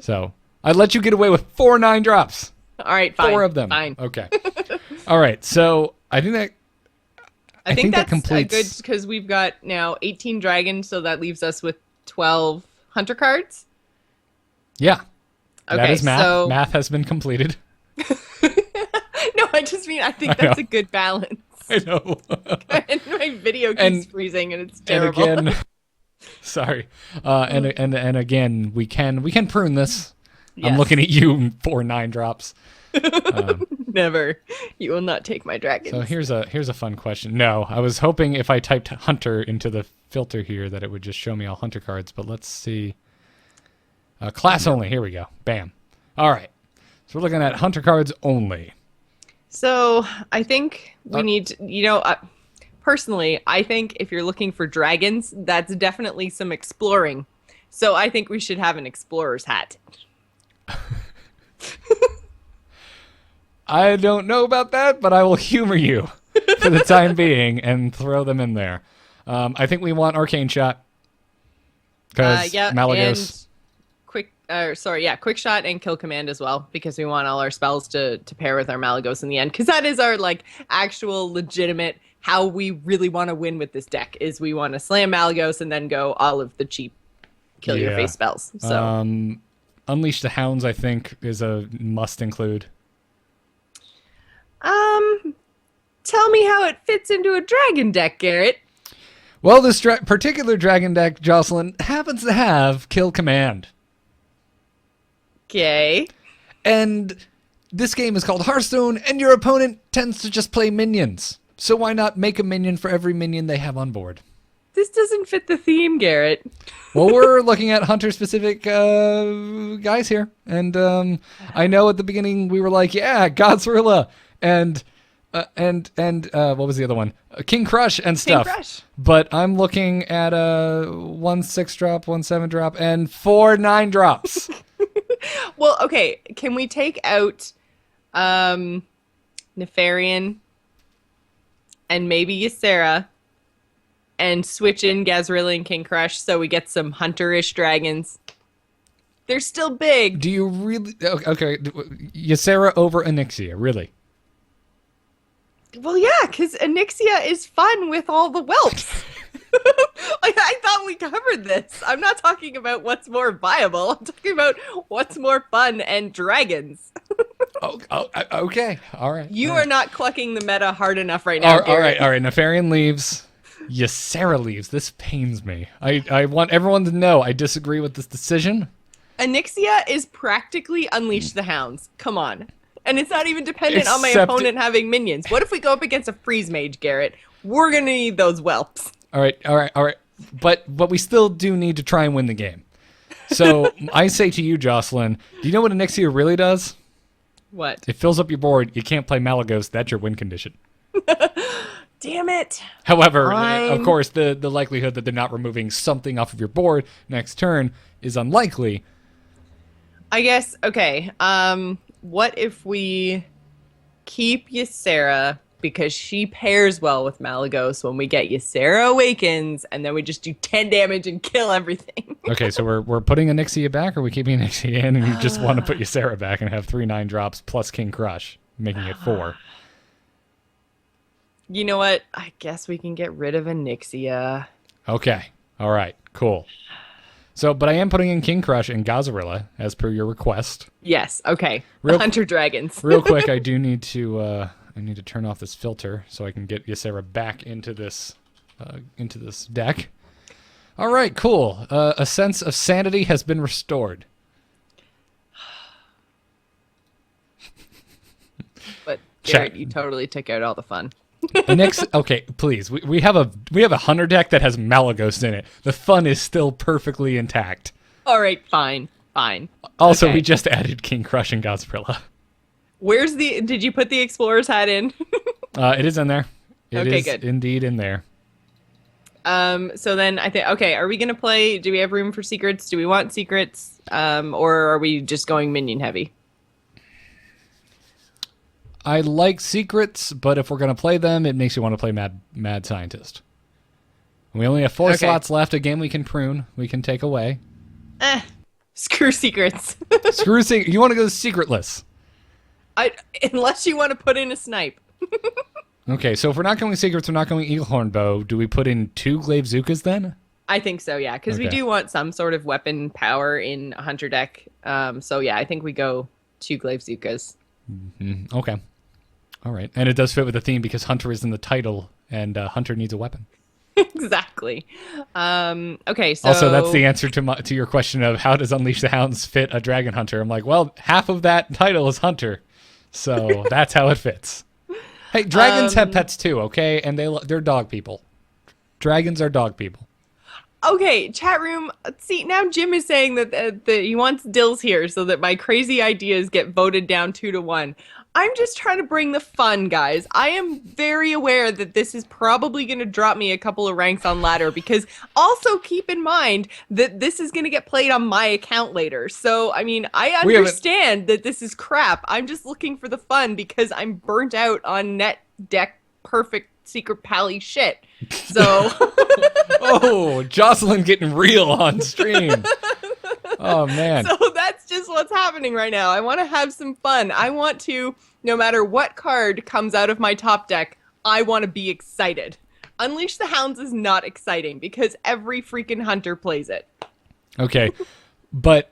Speaker 1: So I'd let you get away with 4 9-drops.
Speaker 2: All right, fine.
Speaker 1: 4 of them.
Speaker 2: Fine.
Speaker 1: Okay. All right. So I think that completes.
Speaker 2: Good because we've got now 18 dragons, so that leaves us with 12 hunter cards.
Speaker 1: Yeah.
Speaker 2: Okay,
Speaker 1: that is math.
Speaker 2: so
Speaker 1: Math has been completed.
Speaker 2: no, I just mean I think that's a good balance.
Speaker 1: I know.
Speaker 2: And my video keeps freezing, and it's terrible.
Speaker 1: And again, sorry. And again, we can prune this.
Speaker 2: Yes.
Speaker 1: I'm looking at you, 4 9-drops.
Speaker 2: Never. You will not take my dragons.
Speaker 1: So here's a fun question. No, I was hoping if I typed hunter into the filter here that it would just show me all hunter cards, but let's see. Class only. Here we go. Bam. All right. So we're looking at hunter cards only.
Speaker 2: So I think we need, personally, I think if you're looking for dragons, that's definitely some exploring. So I think we should have an explorer's hat.
Speaker 1: I don't know about that, but I will humor you for the time being and throw them in there. I think we want Arcane Shot because Malagos.
Speaker 2: And quick shot and kill command as well because we want all our spells to pair with our Malagos in the end because that is our like actual legitimate how we really want to win with this deck is we want to slam Malagos and then go all of the cheap kill your face spells. So
Speaker 1: Unleash the Hounds I think is a must include.
Speaker 2: Tell me how it fits into a dragon deck, Garrett.
Speaker 1: Well, this particular dragon deck, Jocelyn, happens to have Kill Command.
Speaker 2: Okay.
Speaker 1: And this game is called Hearthstone, and your opponent tends to just play minions. So why not make a minion for every minion they have on board?
Speaker 2: This doesn't fit the theme, Garrett.
Speaker 1: Well, we're looking at hunter-specific guys here. And I know at the beginning we were like, yeah, Godzilla, and what was the other one? King Crush and stuff.
Speaker 2: King Crush.
Speaker 1: But I'm looking at 1 6-drop, 1 7-drop, and 4 9-drops.
Speaker 2: Well, okay. Can we take out Nefarian and maybe Ysera and switch in Gazrilla and King Crush so we get some hunter-ish dragons? They're still big.
Speaker 1: Do you really? Okay, Ysera over Onyxia, really?
Speaker 2: Well, yeah, because Onyxia is fun with all the whelps. I thought we covered this. I'm not talking about what's more viable. I'm talking about what's more fun and dragons.
Speaker 1: Okay. All right.
Speaker 2: You are not clucking the meta hard enough right now,
Speaker 1: all right. Nefarian leaves. Ysera leaves. This pains me. I want everyone to know I disagree with this decision.
Speaker 2: Onyxia is practically Unleash the Hounds. Come on. And it's not even dependent on my
Speaker 1: Except-
Speaker 2: opponent having minions. What if we go up against a freeze mage, Garrett? We're gonna need those whelps.
Speaker 1: All right. But we still do need to try and win the game. So I say to you, Jocelyn, do you know what Onyxia really does?
Speaker 2: What?
Speaker 1: It fills up your board. You can't play Malagos. That's your win condition.
Speaker 2: Damn it.
Speaker 1: However,
Speaker 2: Fine.
Speaker 1: of course, the likelihood that they're not removing something off of your board next turn is unlikely.
Speaker 2: I guess, okay. What if we keep Ysera because she pairs well with Malagos when we get Ysera Awakens, and then we just do 10 damage and kill everything?
Speaker 1: Okay, so we're putting Onyxia back, or are we keeping Onyxia in, and you just want to put Ysera back and have 3 9-drops plus King Crush, making it 4.
Speaker 2: You know what? I guess we can get rid of Onyxia.
Speaker 1: Okay, all right, cool. So, but I am putting in King Crush and Gazarilla, as per your request.
Speaker 2: Yes, okay.
Speaker 1: Real-
Speaker 2: Hunter Dragons.
Speaker 1: Real quick, I do need to turn off this filter so I can get Ysera back into this deck. All right, cool. A sense of sanity has been restored.
Speaker 2: But
Speaker 1: Chat.
Speaker 2: Garrett, you totally took out all the fun.
Speaker 1: The next, okay, please. We have a Hunter deck that has Malagos in it. The fun is still perfectly intact.
Speaker 2: All right, fine.
Speaker 1: Also,
Speaker 2: Okay.
Speaker 1: we just added King Crush and Gazarilla.
Speaker 2: Did you put the Explorer's hat in?
Speaker 1: It is in there. It
Speaker 2: Okay,
Speaker 1: is
Speaker 2: good.
Speaker 1: indeed in there.
Speaker 2: So then I think, okay, are we going to play, do we have room for secrets? Do we want secrets? Or are we just going minion heavy?
Speaker 1: I like secrets, but if we're going to play them, it makes you want to play Mad Scientist. We only have 4
Speaker 2: Okay.
Speaker 1: slots left. A game we can prune, we can take away.
Speaker 2: Screw secrets.
Speaker 1: Screw you want to go secretless.
Speaker 2: Unless you want to put in a snipe.
Speaker 1: Okay, so if we're not going secrets, we're not going Eaglehorn Bow. Do we put in 2 Glaive Zukas then?
Speaker 2: I think so, yeah, because we
Speaker 1: Okay.
Speaker 2: do want some sort of weapon power in a Hunter deck. So yeah, I think we go 2 Glaive Zukas.
Speaker 1: Okay. All right. And it does fit with the theme because Hunter is in the title, and Hunter needs a weapon.
Speaker 2: Exactly. Okay, so
Speaker 1: Also, that's the answer to your question of how does Unleash the Hounds fit a Dragon Hunter? I'm like, well, half of that title is Hunter, so that's how it fits. Hey, dragons have pets too, okay? And they're dog people. Dragons are dog people.
Speaker 2: Okay, chat room. See, now Jim is saying that he wants Dills here so that my crazy ideas get voted down 2-1. I'm just trying to bring the fun, guys. I am very aware that this is probably going to drop me a couple of ranks on ladder because also keep in mind that this is going to get played on my account later. So, I mean, I
Speaker 1: We haven't-
Speaker 2: understand that this is crap. I'm just looking for the fun because I'm burnt out on net deck perfect secret pally shit. So...
Speaker 1: Oh, Jocelyn getting real on stream. Oh, man.
Speaker 2: So that's just what's happening right now. I want to have some fun. I want to, no matter what card comes out of my top deck, I want to be excited. Unleash the Hounds is not exciting because every freaking hunter plays it.
Speaker 1: Okay, but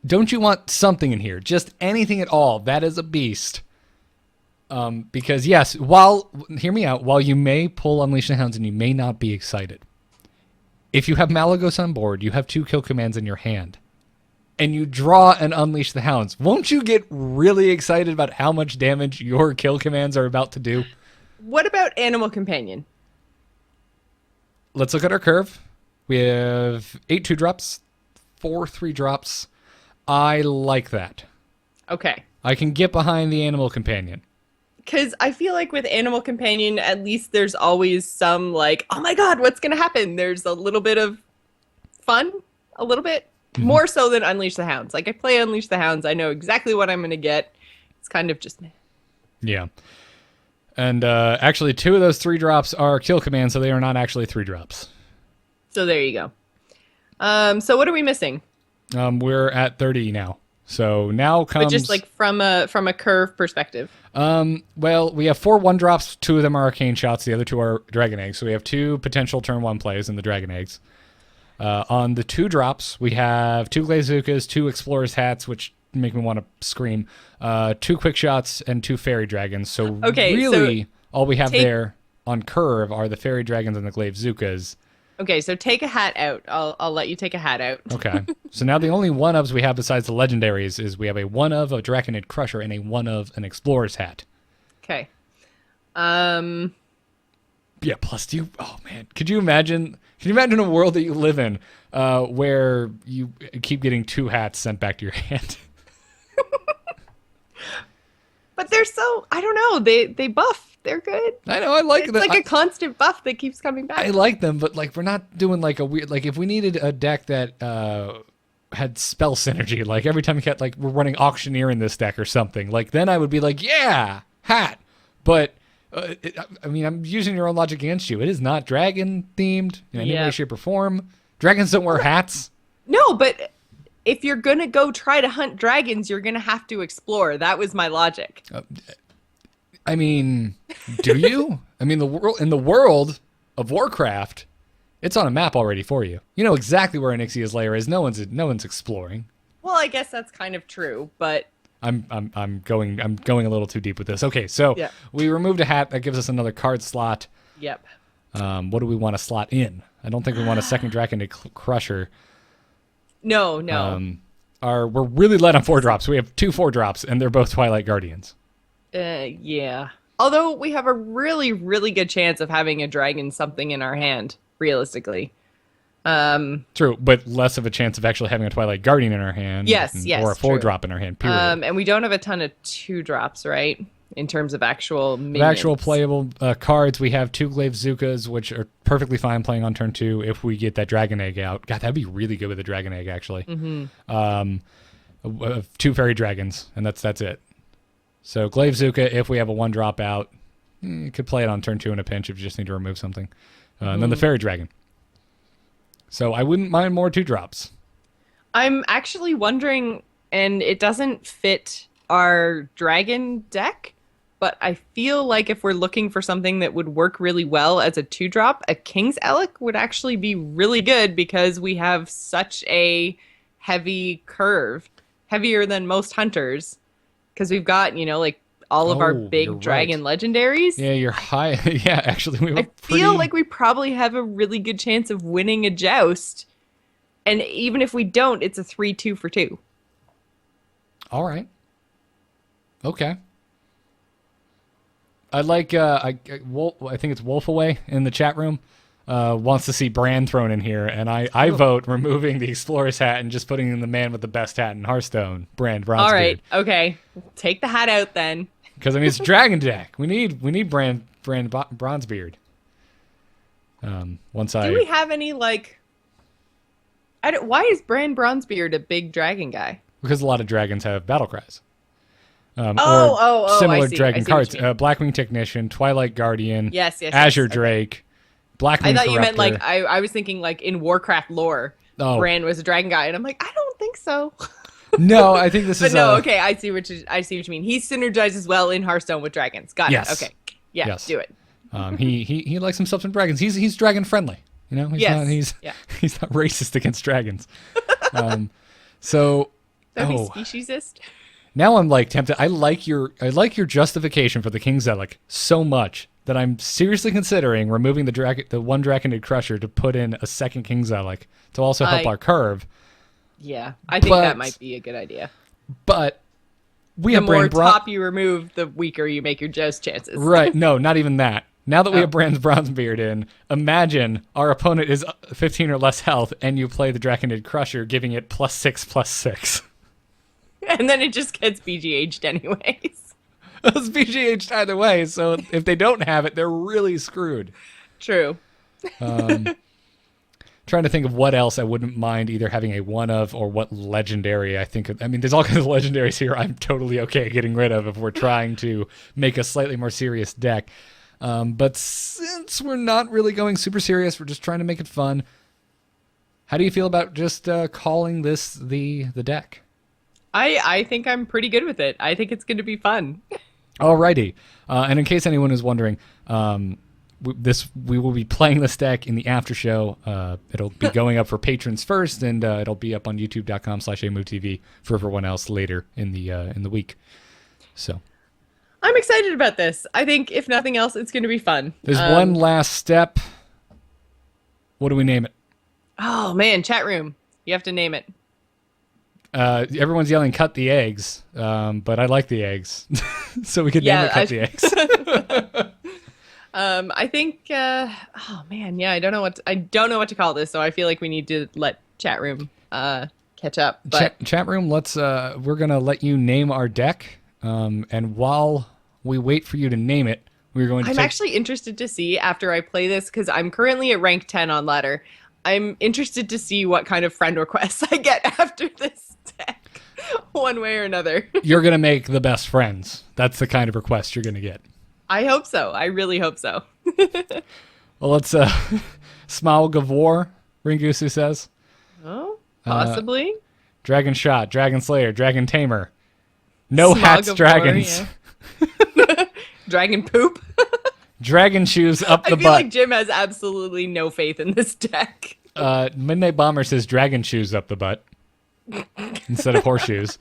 Speaker 1: don't you want something in here? Just anything at all. That is a beast. Because, yes, hear me out, while you may pull Unleash the Hounds and you may not be excited, if you have Malagos on board, you have 2 kill commands in your hand, and you draw and Unleash the Hounds, won't you get really excited about how much damage your kill commands are about to do?
Speaker 2: What about Animal Companion?
Speaker 1: Let's look at our curve. We have 8 2-drops, 4 3-drops. I like that.
Speaker 2: Okay.
Speaker 1: I can get behind the Animal Companion.
Speaker 2: Because I feel like with Animal Companion, at least there's always some like, oh my god, what's going to happen? There's a little bit of fun, a little bit. More so than Unleash the Hounds. Like, I play Unleash the Hounds, I know exactly what I'm going to get. It's kind of just...
Speaker 1: Yeah. And actually, 2 of those 3-drops are kill commands, so they are not actually 3-drops.
Speaker 2: So there you go. So what are we missing?
Speaker 1: We're at 30 now. So now comes...
Speaker 2: But just like from a curve perspective.
Speaker 1: Well, we have 4 1-drops. 2 of them are Arcane Shots. The other 2 are Dragon Eggs. So we have 2 potential turn 1 plays in the Dragon Eggs. On the 2-drops, we have 2 Glazukas, 2 Explorer's Hats, which make me want to scream, 2 Quick Shots, and 2 Fairy Dragons. So
Speaker 2: Okay,
Speaker 1: really, all we have
Speaker 2: take-
Speaker 1: there on curve are the Fairy Dragons and the Glazukas.
Speaker 2: Okay, so take a hat out. I'll let you take a hat out.
Speaker 1: Okay. So now the only 1-ofs we have besides the legendaries is we have a 1-of a Draconid Crusher and a 1-of an Explorer's Hat.
Speaker 2: Okay.
Speaker 1: But Yeah, plus two. Oh man, could you imagine? Can you imagine a world that you live in where you keep getting 2 hats sent back to your hand?
Speaker 2: But they're so, I don't know, they buff. They're good.
Speaker 1: I know, I like
Speaker 2: It's
Speaker 1: that.
Speaker 2: like a constant buff that keeps coming back.
Speaker 1: I like them, but like we're not doing like a weird. Like if we needed a deck that had spell synergy, like every time you get like we're running Auctioneer in this deck or something, like then I would be like, yeah, hat. But I mean, I'm using your own logic against you. It is not dragon themed in any way, shape, or form. Dragons don't wear hats.
Speaker 2: No, but if you're going to go try to hunt dragons, you're going to have to explore. That was my logic.
Speaker 1: I mean, do you? I mean, in the world of Warcraft, it's on a map already for you. You know exactly where Onyxia's lair is. No one's exploring.
Speaker 2: Well, I guess that's kind of true, but
Speaker 1: I'm going a little too deep with this. Okay, so
Speaker 2: Yeah.
Speaker 1: we removed a hat that gives us another card slot.
Speaker 2: yep.
Speaker 1: What do we want to slot in? I don't think we want a second Draconid Crusher.
Speaker 2: No.
Speaker 1: We're really light on 4-drops. We have 2 4-drops, and they're both Twilight Guardians.
Speaker 2: Yeah. Although we have a really, really good chance of having a dragon something in our hand, realistically.
Speaker 1: True, but less of a chance of actually having a Twilight Guardian in our hand.
Speaker 2: Yes,
Speaker 1: Or a
Speaker 2: true.
Speaker 1: 4-drop in our hand, period.
Speaker 2: And we don't have a ton of 2-drops, right? In terms of actual minions.
Speaker 1: Of actual playable cards, we have 2 Glaive Zukas, which are perfectly fine playing on turn 2 if we get that Dragon Egg out. God, that'd be really good with a Dragon Egg, actually. Mm-hmm. 2 Fairy Dragons, and that's it. So Glaive Zuka, if we have a 1-drop out, you could play it on turn 2 in a pinch if you just need to remove something. And then the Fairy Dragon. So I wouldn't mind more 2-drops.
Speaker 2: I'm actually wondering, and it doesn't fit our dragon deck, but I feel like if we're looking for something that would work really well as a 2-drop, a King's Elec would actually be really good because we have such a heavy curve, heavier than most hunters, because we've got, like all of our
Speaker 1: Oh, you're
Speaker 2: big
Speaker 1: right.
Speaker 2: dragon legendaries.
Speaker 1: Yeah, you're high. Yeah, actually, we have
Speaker 2: I feel like we probably have a really good chance of winning a joust. And even if we don't, it's a 3-2 for 2.
Speaker 1: All right. Okay. I like I think it's Wolfaway in the chat room wants to see Bran thrown in here, and I vote removing the Explorer's hat and just putting in the man with the best hat in Hearthstone, Bran Bronzebeard.
Speaker 2: All right, okay. Take the hat out then.
Speaker 1: Because I mean it's a dragon deck. We need Bran Bronzebeard.
Speaker 2: Do we have any why is Bran Bronzebeard a big dragon guy?
Speaker 1: Because a lot of dragons have battle cries.
Speaker 2: I
Speaker 1: Similar
Speaker 2: see.
Speaker 1: dragon
Speaker 2: I see what
Speaker 1: cards.
Speaker 2: you mean.
Speaker 1: Blackwing Technician, Twilight Guardian,
Speaker 2: Yes,
Speaker 1: Azure
Speaker 2: okay.
Speaker 1: Drake, Blackwing
Speaker 2: I thought you meant
Speaker 1: Corruptor.
Speaker 2: I was thinking in Warcraft lore,
Speaker 1: Oh.
Speaker 2: Bran was a dragon guy, and I'm like, I don't think so.
Speaker 1: No, I think this
Speaker 2: But
Speaker 1: is
Speaker 2: no, okay, I see what you mean. He synergizes well in Hearthstone with dragons. Got
Speaker 1: Yes.
Speaker 2: it. Okay, yeah,
Speaker 1: Yes.
Speaker 2: do it.
Speaker 1: He likes himself some dragons. He's dragon friendly. You know, he's not racist against dragons. So
Speaker 2: That'd be speciesist.
Speaker 1: now I'm tempted. I like your justification for the King's Elec so much that I'm seriously considering removing the 1 Draconid Crusher to put in a second King's Elec to also help our curve.
Speaker 2: Yeah, I think that might be a good idea.
Speaker 1: But we
Speaker 2: The
Speaker 1: have
Speaker 2: more
Speaker 1: Bran
Speaker 2: top you remove, the weaker you make your joust chances.
Speaker 1: Right. No, not even that. Now that we
Speaker 2: Oh.
Speaker 1: have Bran's Bronzebeard in, imagine our opponent is 15 or less health, and you play the Draconid Crusher, giving it +6/+6.
Speaker 2: And then it just gets BGH'd anyways.
Speaker 1: It's BGH'd either way, so if they don't have it, they're really screwed.
Speaker 2: True.
Speaker 1: Trying to think of what else I wouldn't mind either having a one of or what legendary I think. I mean, there's all kinds of legendaries here I'm totally okay getting rid of if we're trying to make a slightly more serious deck. But since we're not really going super serious, we're just trying to make it fun. How do you feel about just calling this the deck?
Speaker 2: I think I'm pretty good with it. I think it's going to be fun.
Speaker 1: Alrighty. And in case anyone is wondering, we will be playing this deck in the after show. It'll be going up for patrons first, and it'll be up on youtube.com/AMOVTV for everyone else later in the week. So
Speaker 2: I'm excited about this. I think if nothing else, it's going to be fun.
Speaker 1: there's one last step. What do we name it?
Speaker 2: Oh man, chat room. You have to name it.
Speaker 1: Everyone's yelling "cut the eggs," but I like the eggs, so we could name it "cut the eggs."
Speaker 2: I think. Oh man, yeah. I don't know what to call this. So I feel like we need to let chat room catch up. But
Speaker 1: Chat room, let's we're gonna let you name our deck. And while we wait for you to name it, we're going to
Speaker 2: I'm actually interested to see after I play this because I'm currently at rank 10 on ladder. I'm interested to see what kind of friend requests I get after this deck, one way or another.
Speaker 1: You're gonna make the best friends. That's the kind of request you're gonna get.
Speaker 2: I hope so. I really hope so.
Speaker 1: Well, let's Smaug of War, Ringusu says.
Speaker 2: Oh, possibly.
Speaker 1: Dragon Shot, Dragon Slayer, Dragon Tamer. No
Speaker 2: Smaug
Speaker 1: hats,
Speaker 2: of
Speaker 1: dragons.
Speaker 2: War, yeah. Dragon poop.
Speaker 1: Dragon shoes up
Speaker 2: I
Speaker 1: the
Speaker 2: feel
Speaker 1: butt.
Speaker 2: like Jim has absolutely no faith in this deck.
Speaker 1: Midnight Bomber says dragon shoes up the butt instead of horseshoes.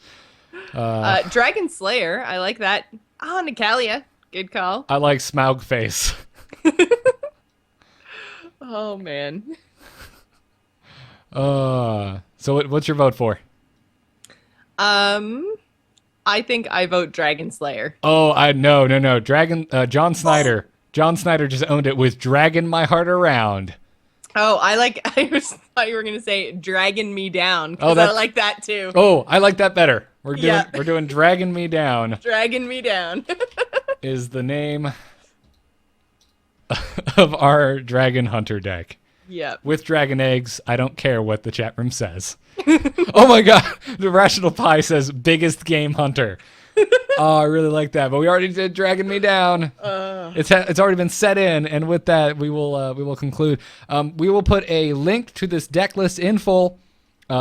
Speaker 2: Dragon Slayer. I like that. Ah, Nicalia. Good call.
Speaker 1: I like Smaug face.
Speaker 2: Oh, man.
Speaker 1: So what's your vote for?
Speaker 2: I think I vote Dragon Slayer.
Speaker 1: Oh, no. Dragon, John Snyder. John Snyder just owned it with Dragging My Heart Around.
Speaker 2: Oh, I thought you were going to say Dragging Me Down.
Speaker 1: Oh,
Speaker 2: I like that too.
Speaker 1: Oh, I like that better. We're
Speaker 2: Yeah.
Speaker 1: doing Dragging Me Down
Speaker 2: Dragging Me Down.
Speaker 1: is the name of our Dragon Hunter deck.
Speaker 2: Yep.
Speaker 1: With dragon eggs, I don't care what the chat room says. Oh my god, the Rational Pie says biggest game hunter. Oh, I really like that. But we already did Dragging Me Down. It's already been set in, and with that, we will conclude. We will put a link to this deck list in full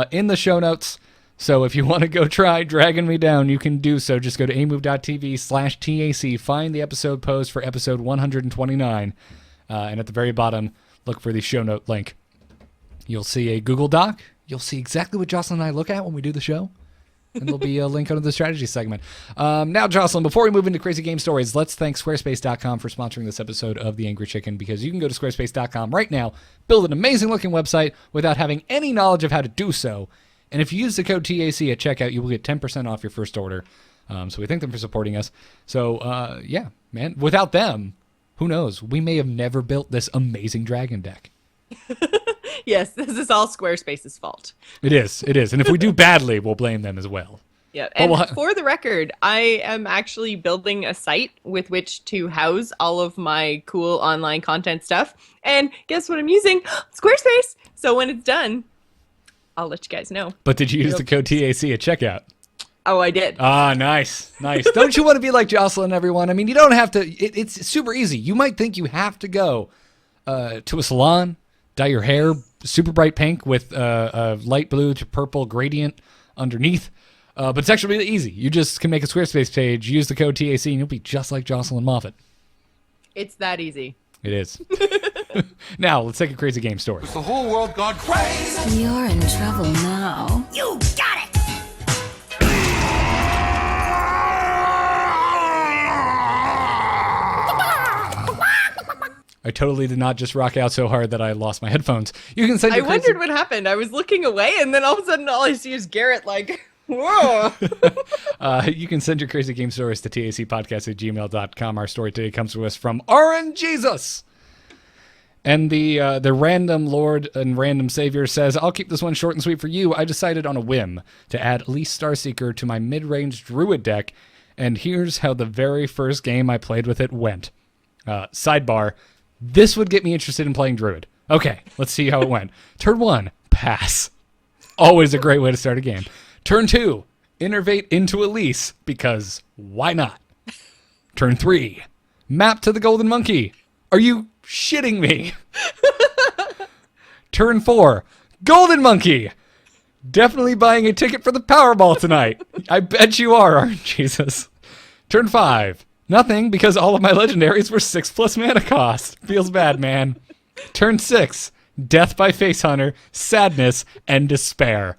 Speaker 1: in the show notes. So if you want to go try Dragging Me Down, you can do so. Just go to amove.tv/TAC, find the episode post for episode 129, and at the very bottom, look for the show note link. You'll see a Google Doc. You'll see exactly what Jocelyn and I look at when we do the show. And there'll be a link under the strategy segment. Now, Jocelyn, before we move into crazy game stories, let's thank Squarespace.com for sponsoring this episode of The Angry Chicken, because you can go to Squarespace.com right now, build an amazing-looking website without having any knowledge of how to do so. And if you use the code TAC at checkout, you will get 10% off your first order. So we thank them for supporting us. So, yeah, man, without them, who knows? We may have never built this amazing dragon deck.
Speaker 2: Yes, this is all Squarespace's fault.
Speaker 1: It is. And if we do badly, we'll blame them as well.
Speaker 2: Yeah,
Speaker 1: But
Speaker 2: and
Speaker 1: we'll
Speaker 2: for the record, I am actually building a site with which to house all of my cool online content stuff. And guess what I'm using? Squarespace! So when it's done, I'll let you guys know.
Speaker 1: But did you use the code TAC at checkout?
Speaker 2: Oh, I did.
Speaker 1: Ah, nice. Don't you want to be like Jocelyn, everyone? I mean, you don't have to. It's super easy. You might think you have to go to a salon, dye your hair super bright pink with a light blue to purple gradient underneath. But it's actually really easy. You just can make a Squarespace page, use the code TAC, and you'll be just like Jocelyn Moffat.
Speaker 2: It's that easy.
Speaker 1: It is. Now, let's take a crazy game story.
Speaker 3: The whole world gone crazy.
Speaker 5: You're in trouble now.
Speaker 4: You got it!
Speaker 1: I totally did not just rock out so hard that I lost my headphones. You can send
Speaker 2: I
Speaker 1: your crazy...
Speaker 2: wondered what happened. I was looking away, and then all of a sudden, all I see is Garrett, like, whoa.
Speaker 1: You can send your crazy game stories to tacpodcast@gmail.com. Our story today comes to us from RNJesus. And the random lord and random savior says, I'll keep this one short and sweet for you. I decided on a whim to add Elise Starseeker to my mid-range druid deck, and here's how the very first game I played with it went. Sidebar, this would get me interested in playing druid. Okay, let's see how it went. Turn 1, pass. Always a great way to start a game. Turn 2, innervate into Elise, because why not? Turn 3, map to the golden monkey. Are you shitting me? Turn 4, golden monkey. Definitely buying a ticket for the Powerball tonight. I bet you are, Jesus. Turn 5, nothing, because all of my legendaries were 6+ mana cost. Feels bad, man. Turn 6, death by face hunter, sadness, and despair.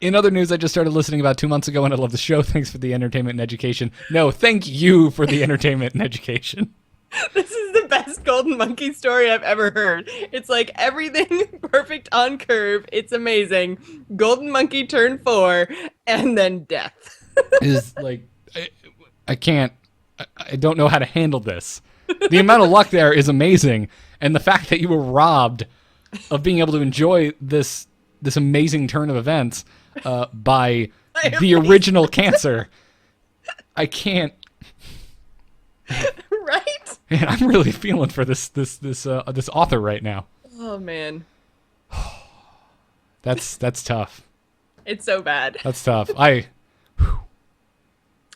Speaker 1: In other news, I just started listening about 2 months ago, and I love the show. Thanks for the entertainment and education. No, thank you for the entertainment and education.
Speaker 2: This is the best Golden Monkey story I've ever heard. It's like everything perfect on curve. It's amazing. Golden Monkey turn 4, and then death.
Speaker 1: Is like, I can't, I don't know how to handle this. The amount of luck there is amazing, and the fact that you were robbed of being able to enjoy this amazing turn of events by the original cancer. I can't.
Speaker 2: Right?
Speaker 1: Man, I'm really feeling for this author right now.
Speaker 2: Oh man,
Speaker 1: That's tough.
Speaker 2: it's so bad.
Speaker 1: That's tough.
Speaker 2: I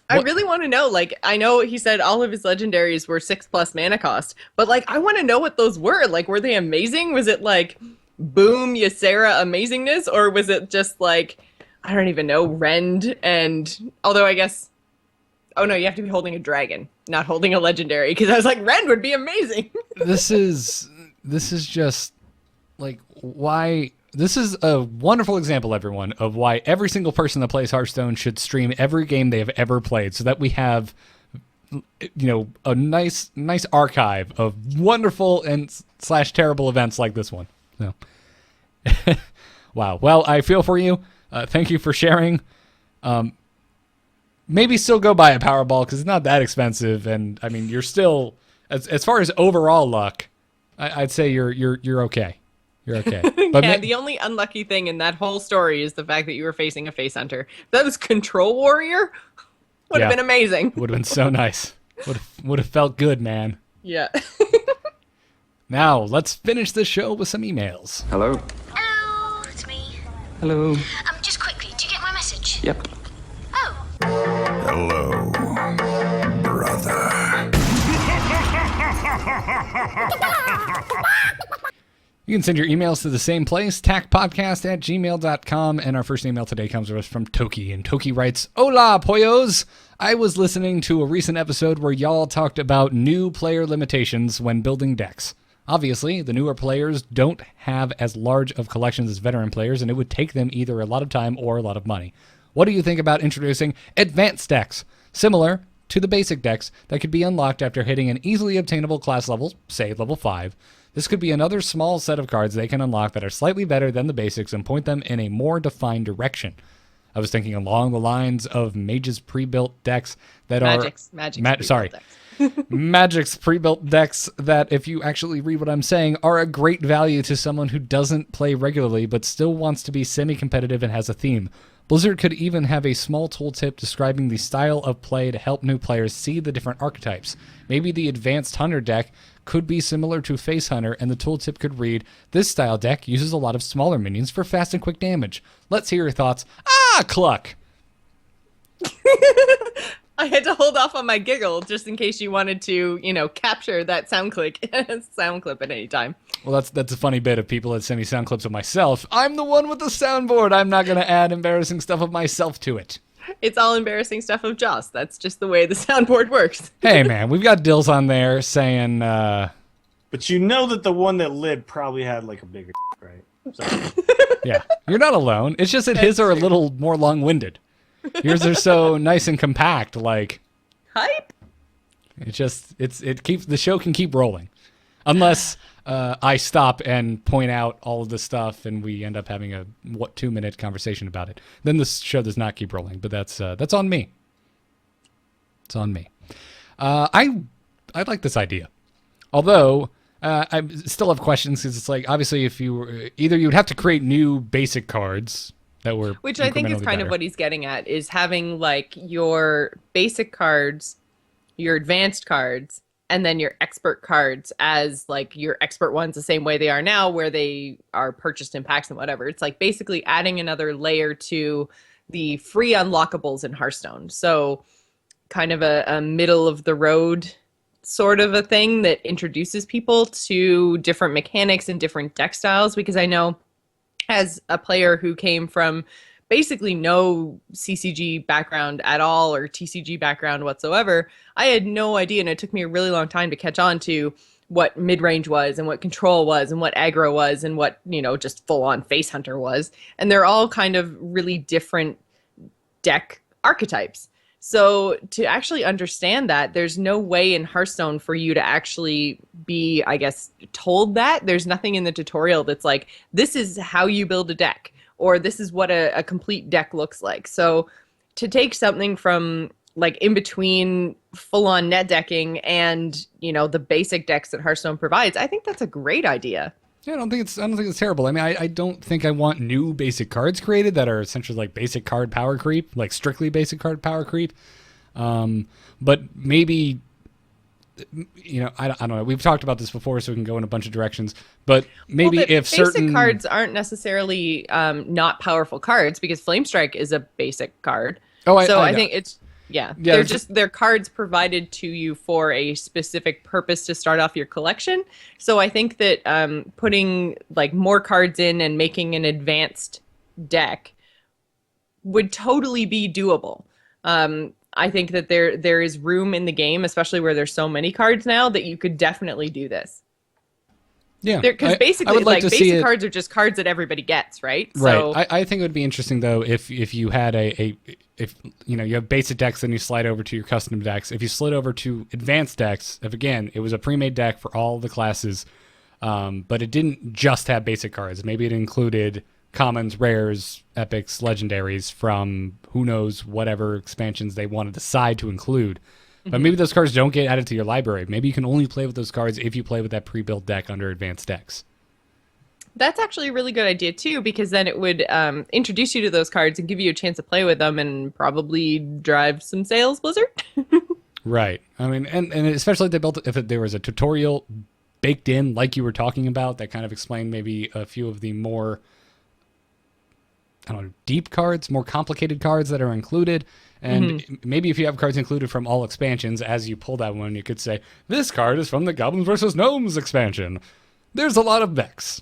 Speaker 2: really want to know, like, I know he said all of his legendaries were 6+ mana cost, but like, I want to know what those were. Like, were they amazing? Was it like, boom, Ysera amazingness? Or was it just like, I don't even know, Rend and, although I guess, oh no, you have to be holding a dragon, not holding a legendary, because I was like, Rend would be amazing.
Speaker 1: This is just like why. This is a wonderful example, everyone, of why every single person that plays Hearthstone should stream every game they have ever played, so that we have, a nice archive of wonderful and / terrible events like this one. So, wow. Well, I feel for you. Thank you for sharing. Maybe still go buy a Powerball because it's not that expensive, and I mean you're still as far as overall luck, I'd say you're okay. You're okay. But
Speaker 2: Yeah, the only unlucky thing in that whole story is the fact that you were facing a face hunter. If that was Control Warrior, would have
Speaker 1: Yeah.
Speaker 2: been amazing.
Speaker 1: Would have been so nice. Would have felt good, man.
Speaker 2: Yeah.
Speaker 1: Now, let's finish the show with some emails.
Speaker 6: Hello?
Speaker 7: Hello, it's me.
Speaker 6: Hello.
Speaker 7: Just quickly, do you get my message?
Speaker 6: Yep.
Speaker 7: Oh,
Speaker 3: Hello, brother.
Speaker 1: You can send your emails to the same place, tacpodcast@gmail.com. And our first email today comes to us from Toki. And Toki writes, Hola, pollos! I was listening to a recent episode where y'all talked about new player limitations when building decks. Obviously, the newer players don't have as large of collections as veteran players, and it would take them either a lot of time or a lot of money. What do you think about introducing advanced decks, similar to the basic decks, that could be unlocked after hitting an easily obtainable class level, say level 5? This could be another small set of cards they can unlock that are slightly better than the basics and point them in a more defined direction. I was thinking along the lines of Mage's pre-built decks that
Speaker 2: Magic's
Speaker 1: sorry. Magic's pre-built decks that, if you actually read what I'm saying, are a great value to someone who doesn't play regularly but still wants to be semi-competitive and has a theme. Blizzard could even have a small tooltip describing the style of play to help new players see the different archetypes. Maybe the Advanced Hunter deck could be similar to Face Hunter, and the tooltip could read, this style deck uses a lot of smaller minions for fast and quick damage. Let's hear your thoughts. Cluck!
Speaker 2: I had to hold off on my giggle just in case you wanted to, capture that sound clip at any time.
Speaker 1: Well, that's a funny bit of people that send me sound clips of myself. I'm the one with the soundboard. I'm not going to add embarrassing stuff of myself to it.
Speaker 2: It's all embarrassing stuff of Joss. That's just the way the soundboard works.
Speaker 1: Hey, man, we've got Dills on there saying,
Speaker 8: But you know that the one that lit probably had like a bigger right? So.
Speaker 1: yeah, you're not alone. It's just that his are a little more long-winded. Yours are so nice and compact, like...
Speaker 2: Hype?
Speaker 1: It keeps the show can keep rolling, unless I stop and point out all of the stuff and we end up having a 2-minute conversation about it. Then the show does not keep rolling. But that's on me. It's on me. I like this idea, although I still have questions because it's like obviously if you were, either you would have to create new basic cards that were
Speaker 2: Which I think is
Speaker 1: incrementally
Speaker 2: kind of
Speaker 1: better.
Speaker 2: what he's getting at, is having like your basic cards, your advanced cards, and then your expert cards as like your expert ones the same way they are now, where they are purchased in packs and whatever. It's like basically adding another layer to the free unlockables in Hearthstone. So kind of a middle of the road sort of a thing that introduces people to different mechanics and different deck styles, because I know as a player who came from basically no CCG background at all or TCG background whatsoever, I had no idea, and it took me a really long time to catch on to what mid-range was and what control was and what aggro was and what, just full-on face hunter was. And they're all kind of really different deck archetypes. So to actually understand that, there's no way in Hearthstone for you to actually be, I guess, told that. There's nothing in the tutorial that's like, this is how you build a deck, or this is what a complete deck looks like. So to take something from like in between full-on net decking and, you know, the basic decks that Hearthstone provides, I think that's a great idea.
Speaker 1: Yeah, I don't think it's terrible. I mean, I don't think I want new basic cards created that are essentially like basic card power creep, like strictly basic card power creep. But maybe, you know, I don't know. We've talked about this before, so we can go in a bunch of directions. But maybe
Speaker 2: Well,
Speaker 1: if
Speaker 2: basic
Speaker 1: certain
Speaker 2: cards aren't necessarily not powerful cards, because Flamestrike is a basic card.
Speaker 1: Oh,
Speaker 2: so
Speaker 1: I
Speaker 2: I
Speaker 1: know.
Speaker 2: think it's
Speaker 1: Yeah,
Speaker 2: they're cards provided to you for a specific purpose to start off your collection. So I think that putting like more cards in and making an advanced deck would totally be doable. I think that there is room in the game, especially where there's so many cards now, that you could definitely do this.
Speaker 1: yeah,
Speaker 2: Because
Speaker 1: I
Speaker 2: basically,
Speaker 1: would like to see
Speaker 2: basic
Speaker 1: it.
Speaker 2: cards are just cards that everybody gets, right?
Speaker 1: Right.
Speaker 2: So,
Speaker 1: I think it would be interesting though if you had if you know you have basic decks and you slide over to your custom decks. If you slid over to advanced decks, if again it was a pre-made deck for all the classes, but it didn't just have basic cards. Maybe it included commons, rares, epics, legendaries from who knows whatever expansions they want to decide to include. But maybe those cards don't get added to your library. Maybe you can only play with those cards if you play with that pre-built deck under advanced decks.
Speaker 2: that's actually a really good idea too, because then it would introduce you to those cards and give you a chance to play with them and probably drive some sales, Blizzard.
Speaker 1: Right. I mean, and especially if there was a tutorial baked in, like you were talking about, that kind of explained maybe a few of the more, I don't know, deep cards, more complicated cards that are included. And maybe if you have cards included from all expansions, as you pull that one, you could say, this card is from the Goblins vs. Gnomes expansion. There's a lot of decks.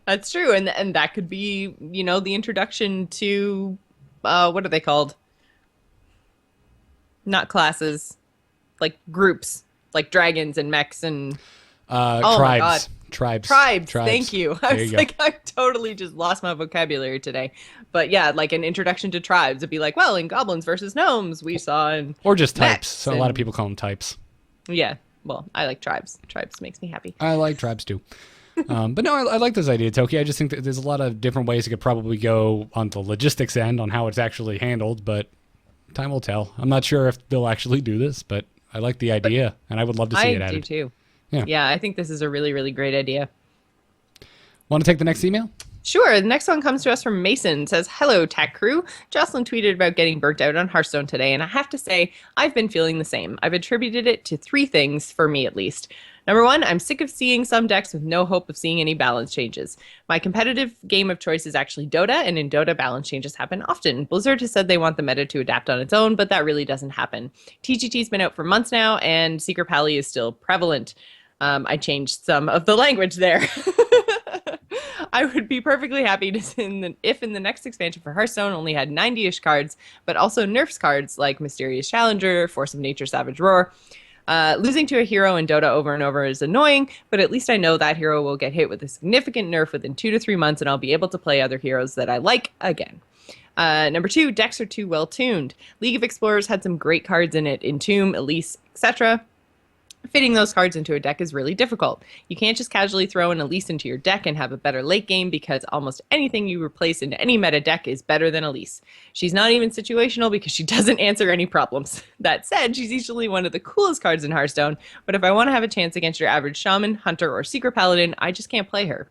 Speaker 2: That's true, and that could be, you know, the introduction to what are they called? Not classes, like groups, like dragons and mechs and oh my God.
Speaker 1: Tribes.
Speaker 2: Thank you. I was like, I totally just lost my vocabulary today. But yeah, like an introduction to tribes. It'd be like, well, in Goblins versus Gnomes, we saw and
Speaker 1: Or just types.
Speaker 2: mechs
Speaker 1: So a lot of
Speaker 2: and-
Speaker 1: people call them types.
Speaker 2: Yeah, well, I like tribes. Tribes makes me happy.
Speaker 1: I like tribes too. But no, I like this idea, Toki. I just think that there's a lot of different ways it could probably go on the logistics end on how it's actually handled, but time will tell. I'm not sure if they'll actually do this, but I like the idea, and I would love to see it
Speaker 2: I do
Speaker 1: added.
Speaker 2: too.
Speaker 1: Yeah.
Speaker 2: Yeah, I think this is a really, really great idea.
Speaker 1: Want to take the next email?
Speaker 2: Sure. The next one comes to us from Mason. It says, hello, Tech Crew. Jocelyn tweeted about getting burnt out on Hearthstone today, and I have to say, I've been feeling the same. I've attributed it to 3 things, for me at least. Number 1, I'm sick of seeing some decks with no hope of seeing any balance changes. My competitive game of choice is actually Dota, and in Dota, balance changes happen often. Blizzard has said they want the meta to adapt on its own, but that really doesn't happen. TGT's been out for months now, and Secret Pally is still prevalent. I changed some of the language there. I would be perfectly happy to if in the next expansion for Hearthstone only had 90-ish cards, but also nerfs cards like Mysterious Challenger, Force of Nature, Savage Roar. Losing to a hero in Dota over and over is annoying, but at least I know that hero will get hit with a significant nerf within 2 to 3 months, and I'll be able to play other heroes that I like again. Number 2, decks are too well tuned. League of Explorers had some great cards in it, Entomb, Elise, etc. Fitting those cards into a deck is really difficult. You can't just casually throw an Elise into your deck and have a better late game, because almost anything you replace into any meta deck is better than Elise. She's not even situational because she doesn't answer any problems. That said, she's easily one of the coolest cards in Hearthstone, but if I want to have a chance against your average Shaman, Hunter, or Secret Paladin, I just can't play her.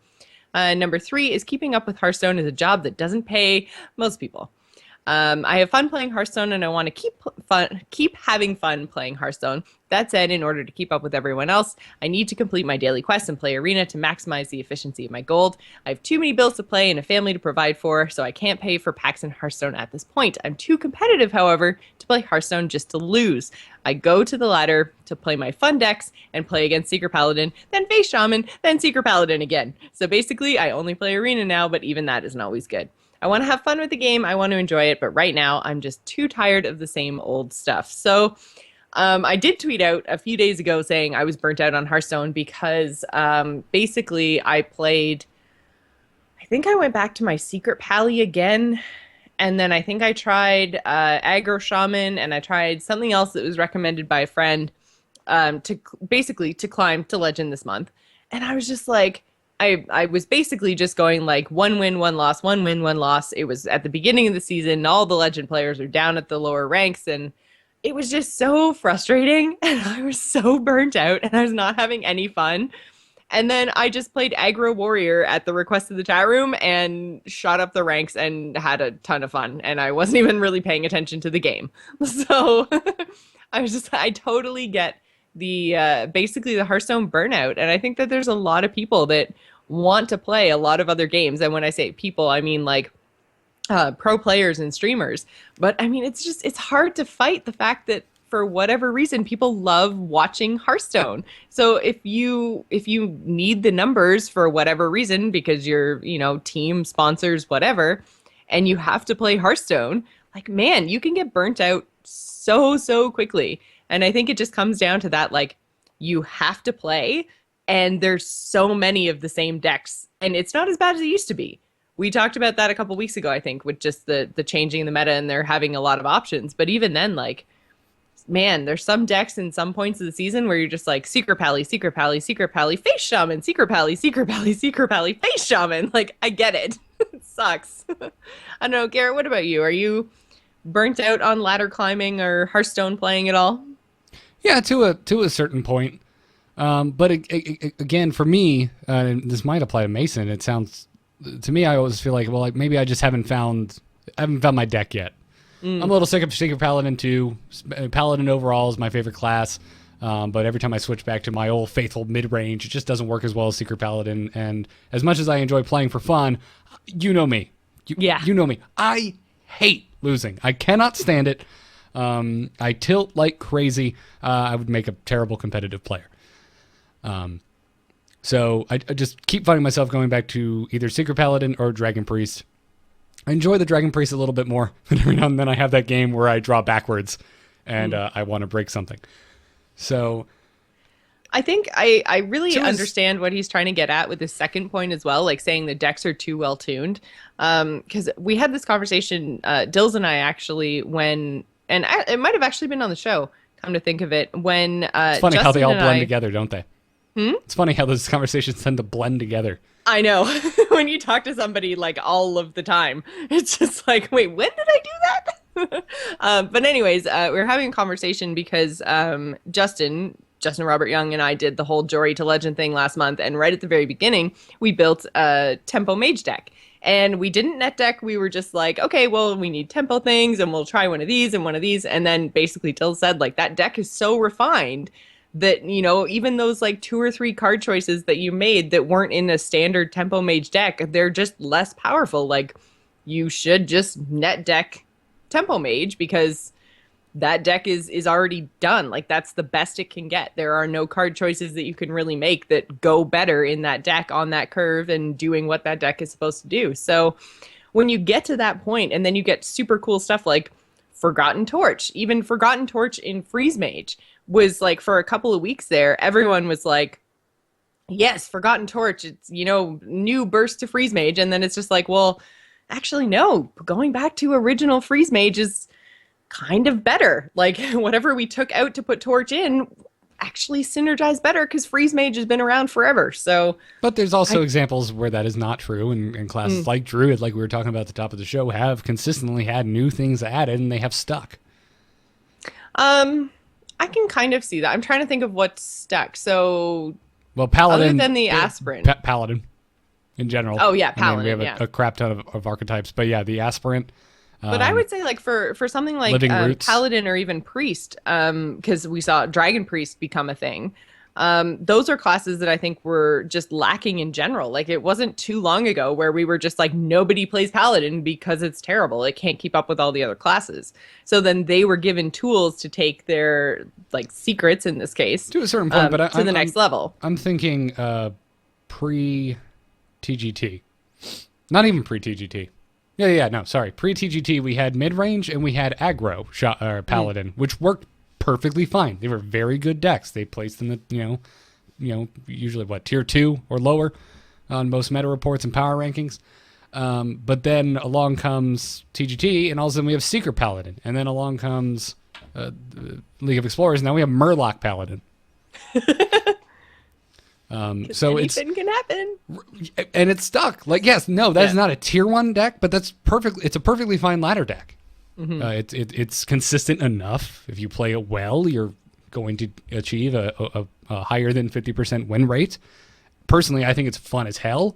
Speaker 2: Number 3 is keeping up with Hearthstone is a job that doesn't pay most people. I have fun playing Hearthstone, and I want to keep having fun playing Hearthstone. That said, in order to keep up with everyone else, I need to complete my daily quests and play Arena to maximize the efficiency of my gold. I have too many bills to pay and a family to provide for, so I can't pay for packs in Hearthstone at this point. I'm too competitive, however, to play Hearthstone just to lose. I go to the ladder to play my fun decks and play against Secret Paladin, then face Shaman, then Secret Paladin again. So basically, I only play Arena now, but even that isn't always good. I want to have fun with the game. I want to enjoy it. But right now, I'm just too tired of the same old stuff. So I did tweet out a few days ago saying I was burnt out on Hearthstone because basically I think I went back to my Secret Pally again. And then I think I tried Aggro Shaman, and I tried something else that was recommended by a friend to climb to Legend this month. And I was just like, I was basically just going like 1 win, 1 loss, 1 win, 1 loss. It was at the beginning of the season. All the legend players are down at the lower ranks, and it was just so frustrating. And I was so burnt out, and I was not having any fun. And then I just played Aggro Warrior at the request of the chat room and shot up the ranks and had a ton of fun. And I wasn't even really paying attention to the game. So I totally get the basically the Hearthstone burnout. And I think that there's a lot of people that want to play a lot of other games. And when I say people, I mean like pro players and streamers. But I mean, it's hard to fight the fact that for whatever reason, people love watching Hearthstone. So if you need the numbers for whatever reason, because your team sponsors whatever, and you have to play Hearthstone, like man, you can get burnt out so quickly. And I think it just comes down to that, like you have to play, and there's so many of the same decks, and it's not as bad as it used to be. We talked about that a couple weeks ago, I think, with just the changing the meta and they're having a lot of options. But even then, like, man, there's some decks in some points of the season where you're just like Secret Pally, Secret Pally, Secret Pally, Face Shaman, Secret Pally, Secret Pally, Secret Pally, Face Shaman. Like, I get it. It sucks. I don't know, Garrett, what about you? Are you burnt out on ladder climbing or Hearthstone playing at all?
Speaker 1: Yeah, to a certain point. But again, for me, and this might apply to Mason. It sounds to me, I always feel like, well, like maybe I just haven't found my deck yet. I'm a little sick of Secret Paladin too. Paladin overall is my favorite class, but every time I switch back to my old faithful mid-range, it just doesn't work as well as Secret Paladin. And as much as I enjoy playing for fun, you know me. You know me. I hate losing. I cannot stand it. I tilt like crazy. I would make a terrible competitive player. So I just keep finding myself going back to either Secret Paladin or Dragon Priest. I enjoy the Dragon Priest a little bit more, but every now and then I have that game where I draw backwards and I want to break something. So
Speaker 2: I think I really understand what he's trying to get at with his second point as well, like saying the decks are too well tuned. Because we had this conversation, Dills and I actually, it might have actually been on the show, come to think of it, when
Speaker 1: it's funny
Speaker 2: Justin
Speaker 1: how they all blend together, don't they? It's funny how those conversations tend to blend together.
Speaker 2: I know. When you talk to somebody like all of the time, it's just like, wait, when did I do that? But anyways, we were having a conversation because Justin Robert Young and I did the whole Jory to Legend thing last month. And right at the very beginning, we built a Tempo Mage deck. And we didn't net deck. We were just like, okay, well, we need tempo things and we'll try one of these and one of these. And then basically Till said, like, that deck is so refined that, even those like 2 or 3 card choices that you made that weren't in a standard Tempo Mage deck, they're just less powerful. Like, you should just net deck Tempo Mage because that deck is already done. Like, that's the best it can get. There are no card choices that you can really make that go better in that deck on that curve and doing what that deck is supposed to do. So when you get to that point and then you get super cool stuff like Forgotten Torch, even Forgotten Torch in Freeze Mage was like, for a couple of weeks there, everyone was like, yes, Forgotten Torch, it's, new burst to Freeze Mage. And then it's just like, well, actually, no, going back to original Freeze Mage is kind of better. Like, whatever we took out to put Torch in actually synergized better because Freeze Mage has been around forever. So,
Speaker 1: but there's also examples where that is not true, and classes like Druid, like we were talking about at the top of the show, have consistently had new things added and they have stuck.
Speaker 2: I can kind of see that. I'm trying to think of what's stuck. So,
Speaker 1: well, Paladin,
Speaker 2: other than the Aspirant,
Speaker 1: Paladin in general.
Speaker 2: Oh yeah, Paladin.
Speaker 1: I mean, we have a crap ton of archetypes, but yeah, the Aspirant.
Speaker 2: But I would say, like, for something like Paladin or even Priest, because we saw Dragon Priest become a thing, those are classes that I think were just lacking in general. Like, it wasn't too long ago where we were just like, nobody plays Paladin because it's terrible. It can't keep up with all the other classes. So then they were given tools to take their, like, secrets, in this case,
Speaker 1: to a certain point, but
Speaker 2: to the next level.
Speaker 1: I'm thinking pre-TGT. Not even pre-TGT. Pre-TGT, we had mid-range and we had aggro Paladin, which worked perfectly fine. They were very good decks. They placed in the, usually tier 2 or lower on most meta reports and power rankings. But then along comes TGT, and all of a sudden we have Secret Paladin. And then along comes League of Explorers, and now we have Murloc Paladin. So
Speaker 2: anything can happen.
Speaker 1: and it's stuck. Like, yes, no, that's not a tier 1 deck, but it's a perfectly fine ladder deck. It's consistent enough. If you play it well, you're going to achieve a higher than 50% win rate. Personally, I think it's fun as hell.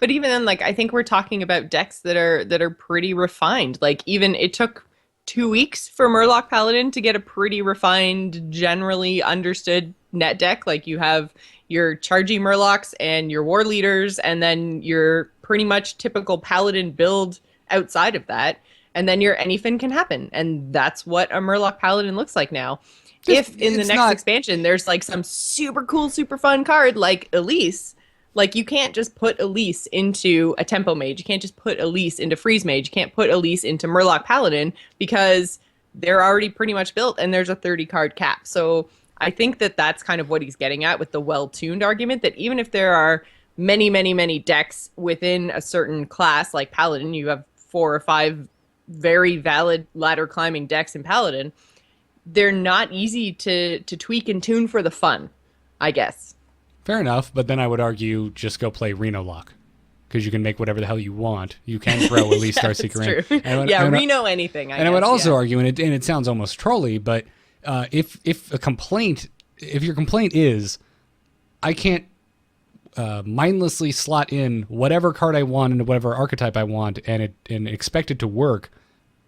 Speaker 2: But even then, like, I think we're talking about decks that are pretty refined. Like, even it took 2 weeks for Murloc Paladin to get a pretty refined, generally understood net deck. Like, you have your chargy Murlocs and your war leaders, and then your pretty much typical Paladin build outside of that. And then your anything can happen. And that's what a Murloc Paladin looks like now. If in the next expansion there's like some super cool, super fun card like Elise, like you can't just put Elise into a Tempo Mage. You can't just put Elise into Freeze Mage. You can't put Elise into Murloc Paladin because they're already pretty much built and there's a 30 card cap. So I think that that's kind of what he's getting at with the well-tuned argument, that even if there are many, many, many decks within a certain class like Paladin, you have 4 or 5 very valid ladder climbing decks in Paladin, they're not easy to tweak and tune for the fun, I guess.
Speaker 1: Fair enough, but then I would argue just go play Reno Lock, because you can make whatever the hell you want. You can throw at least Starseeker in.
Speaker 2: And Reno anything,
Speaker 1: I would also argue, and it sounds almost trolly, but if your complaint is, I can't mindlessly slot in whatever card I want into whatever archetype I want and expect it to work,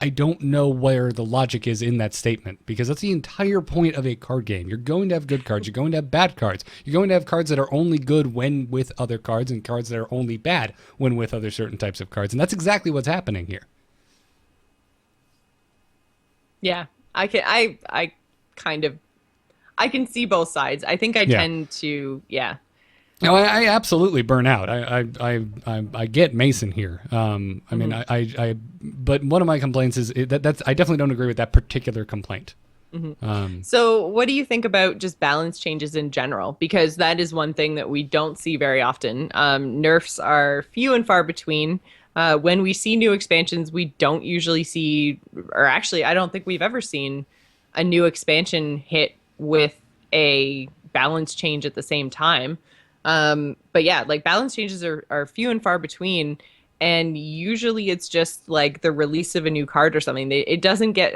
Speaker 1: I don't know where the logic is in that statement, because that's the entire point of a card game. You're going to have good cards. You're going to have bad cards. You're going to have cards that are only good when with other cards and cards that are only bad when with other certain types of cards. And that's exactly what's happening here.
Speaker 2: Yeah, I can see both sides. I think I tend to,
Speaker 1: No, I absolutely burn out. I get Mason here. I mean, but one of my complaints is that's I definitely don't agree with that particular complaint.
Speaker 2: So what do you think about just balance changes in general? Because that is one thing that we don't see very often. Nerfs are few and far between. When we see new expansions, we don't usually see, or actually, I don't think we've ever seen a new expansion hit with a balance change at the same time. But yeah, like balance changes are few and far between, and usually it's just like the release of a new card or something.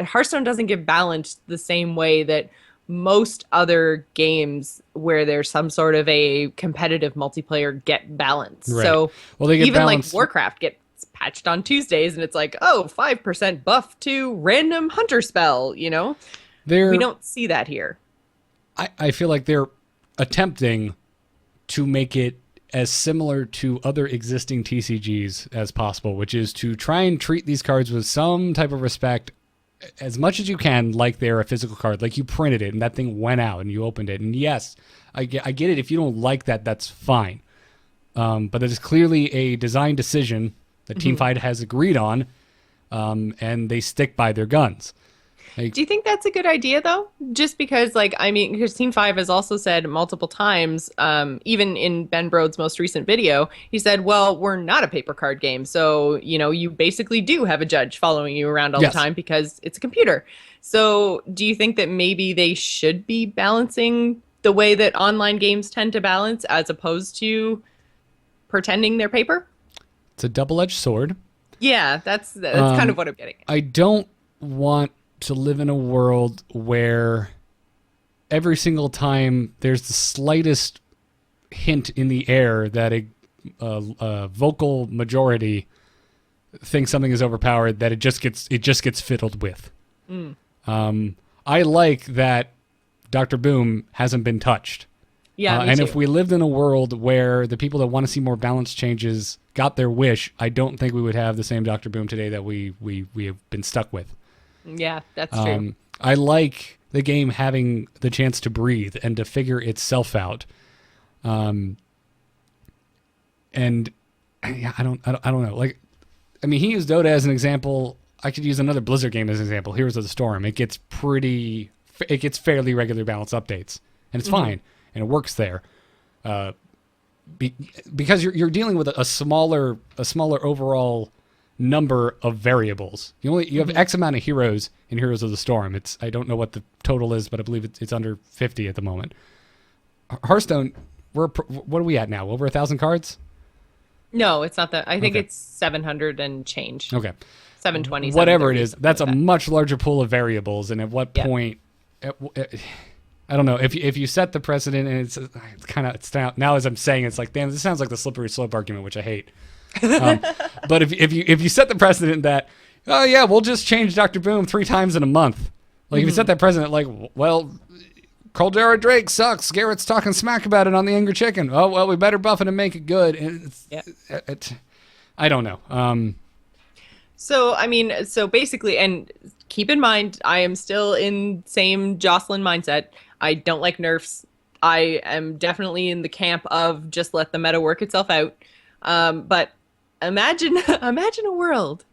Speaker 2: Hearthstone doesn't get balanced the same way that most other games where there's some sort of a competitive multiplayer get balanced.
Speaker 1: Right.
Speaker 2: So
Speaker 1: well, they get
Speaker 2: even
Speaker 1: balanced.
Speaker 2: like Warcraft gets patched on Tuesdays and it's like, 5% buff to random hunter spell, we don't see that here.
Speaker 1: I feel like they're attempting to make it as similar to other existing TCGs as possible, which is to try and treat these cards with some type of respect as much as you can, like they're a physical card, like you printed it and that thing went out and you opened it. And yes, I get it. If you don't like that, that's fine. But that is clearly a design decision that Teamfight has agreed on, and they stick by their guns.
Speaker 2: Do you think that's a good idea, though? Just because, because Team 5 has also said multiple times, even in Ben Brode's most recent video, he said, well, we're not a paper card game. So, you basically do have a judge following you around all the time because it's a computer. So do you think that maybe they should be balancing the way that online games tend to balance as opposed to pretending they're paper?
Speaker 1: It's a double-edged sword.
Speaker 2: Yeah, that's kind of what I'm getting at.
Speaker 1: I don't want to live in a world where every single time there's the slightest hint in the air that a vocal majority thinks something is overpowered, that it just gets fiddled with. I like that Dr. Boom hasn't been touched.
Speaker 2: Yeah, me
Speaker 1: and
Speaker 2: too.
Speaker 1: if we lived in a world where the people that want to see more balance changes got their wish, I don't think we would have the same Dr. Boom today that we have been stuck with.
Speaker 2: Yeah, that's true.
Speaker 1: I like the game having the chance to breathe and to figure itself out. And I don't know. Like, I mean, he used Dota as an example. I could use another Blizzard game as an example. Heroes of the Storm. It gets fairly regular balance updates, and it's fine, and it works there. Because you're dealing with a smaller overall number of variables. You have X amount of heroes in Heroes of the Storm. I don't know what the total is, but I believe it's under 50 at the moment. Hearthstone, what are we at now? Over 1,000 cards?
Speaker 2: No, it's not that. I think
Speaker 1: Okay.
Speaker 2: it's 700 and change.
Speaker 1: Okay.
Speaker 2: 720.
Speaker 1: Whatever it
Speaker 2: 730,
Speaker 1: is,
Speaker 2: something
Speaker 1: that's
Speaker 2: like
Speaker 1: a
Speaker 2: that.
Speaker 1: much larger pool of variables. And at what
Speaker 2: Yeah.
Speaker 1: point, I don't know, if you set the precedent, and it's now as I'm saying, it's like, damn, this sounds like the slippery slope argument, which I hate. But if you set the precedent that, oh yeah, we'll just change Dr. Boom 3 times in a month. Like if you set that precedent, like, well, Caldera Drake sucks. Garrett's talking smack about it on the Angry Chicken. Oh well, we better buff it and make it good. And I don't know.
Speaker 2: So, I mean, so basically, and keep in mind, I am still in same Jocelyn mindset. I don't like nerfs. I am definitely in the camp of just let the meta work itself out. But imagine a world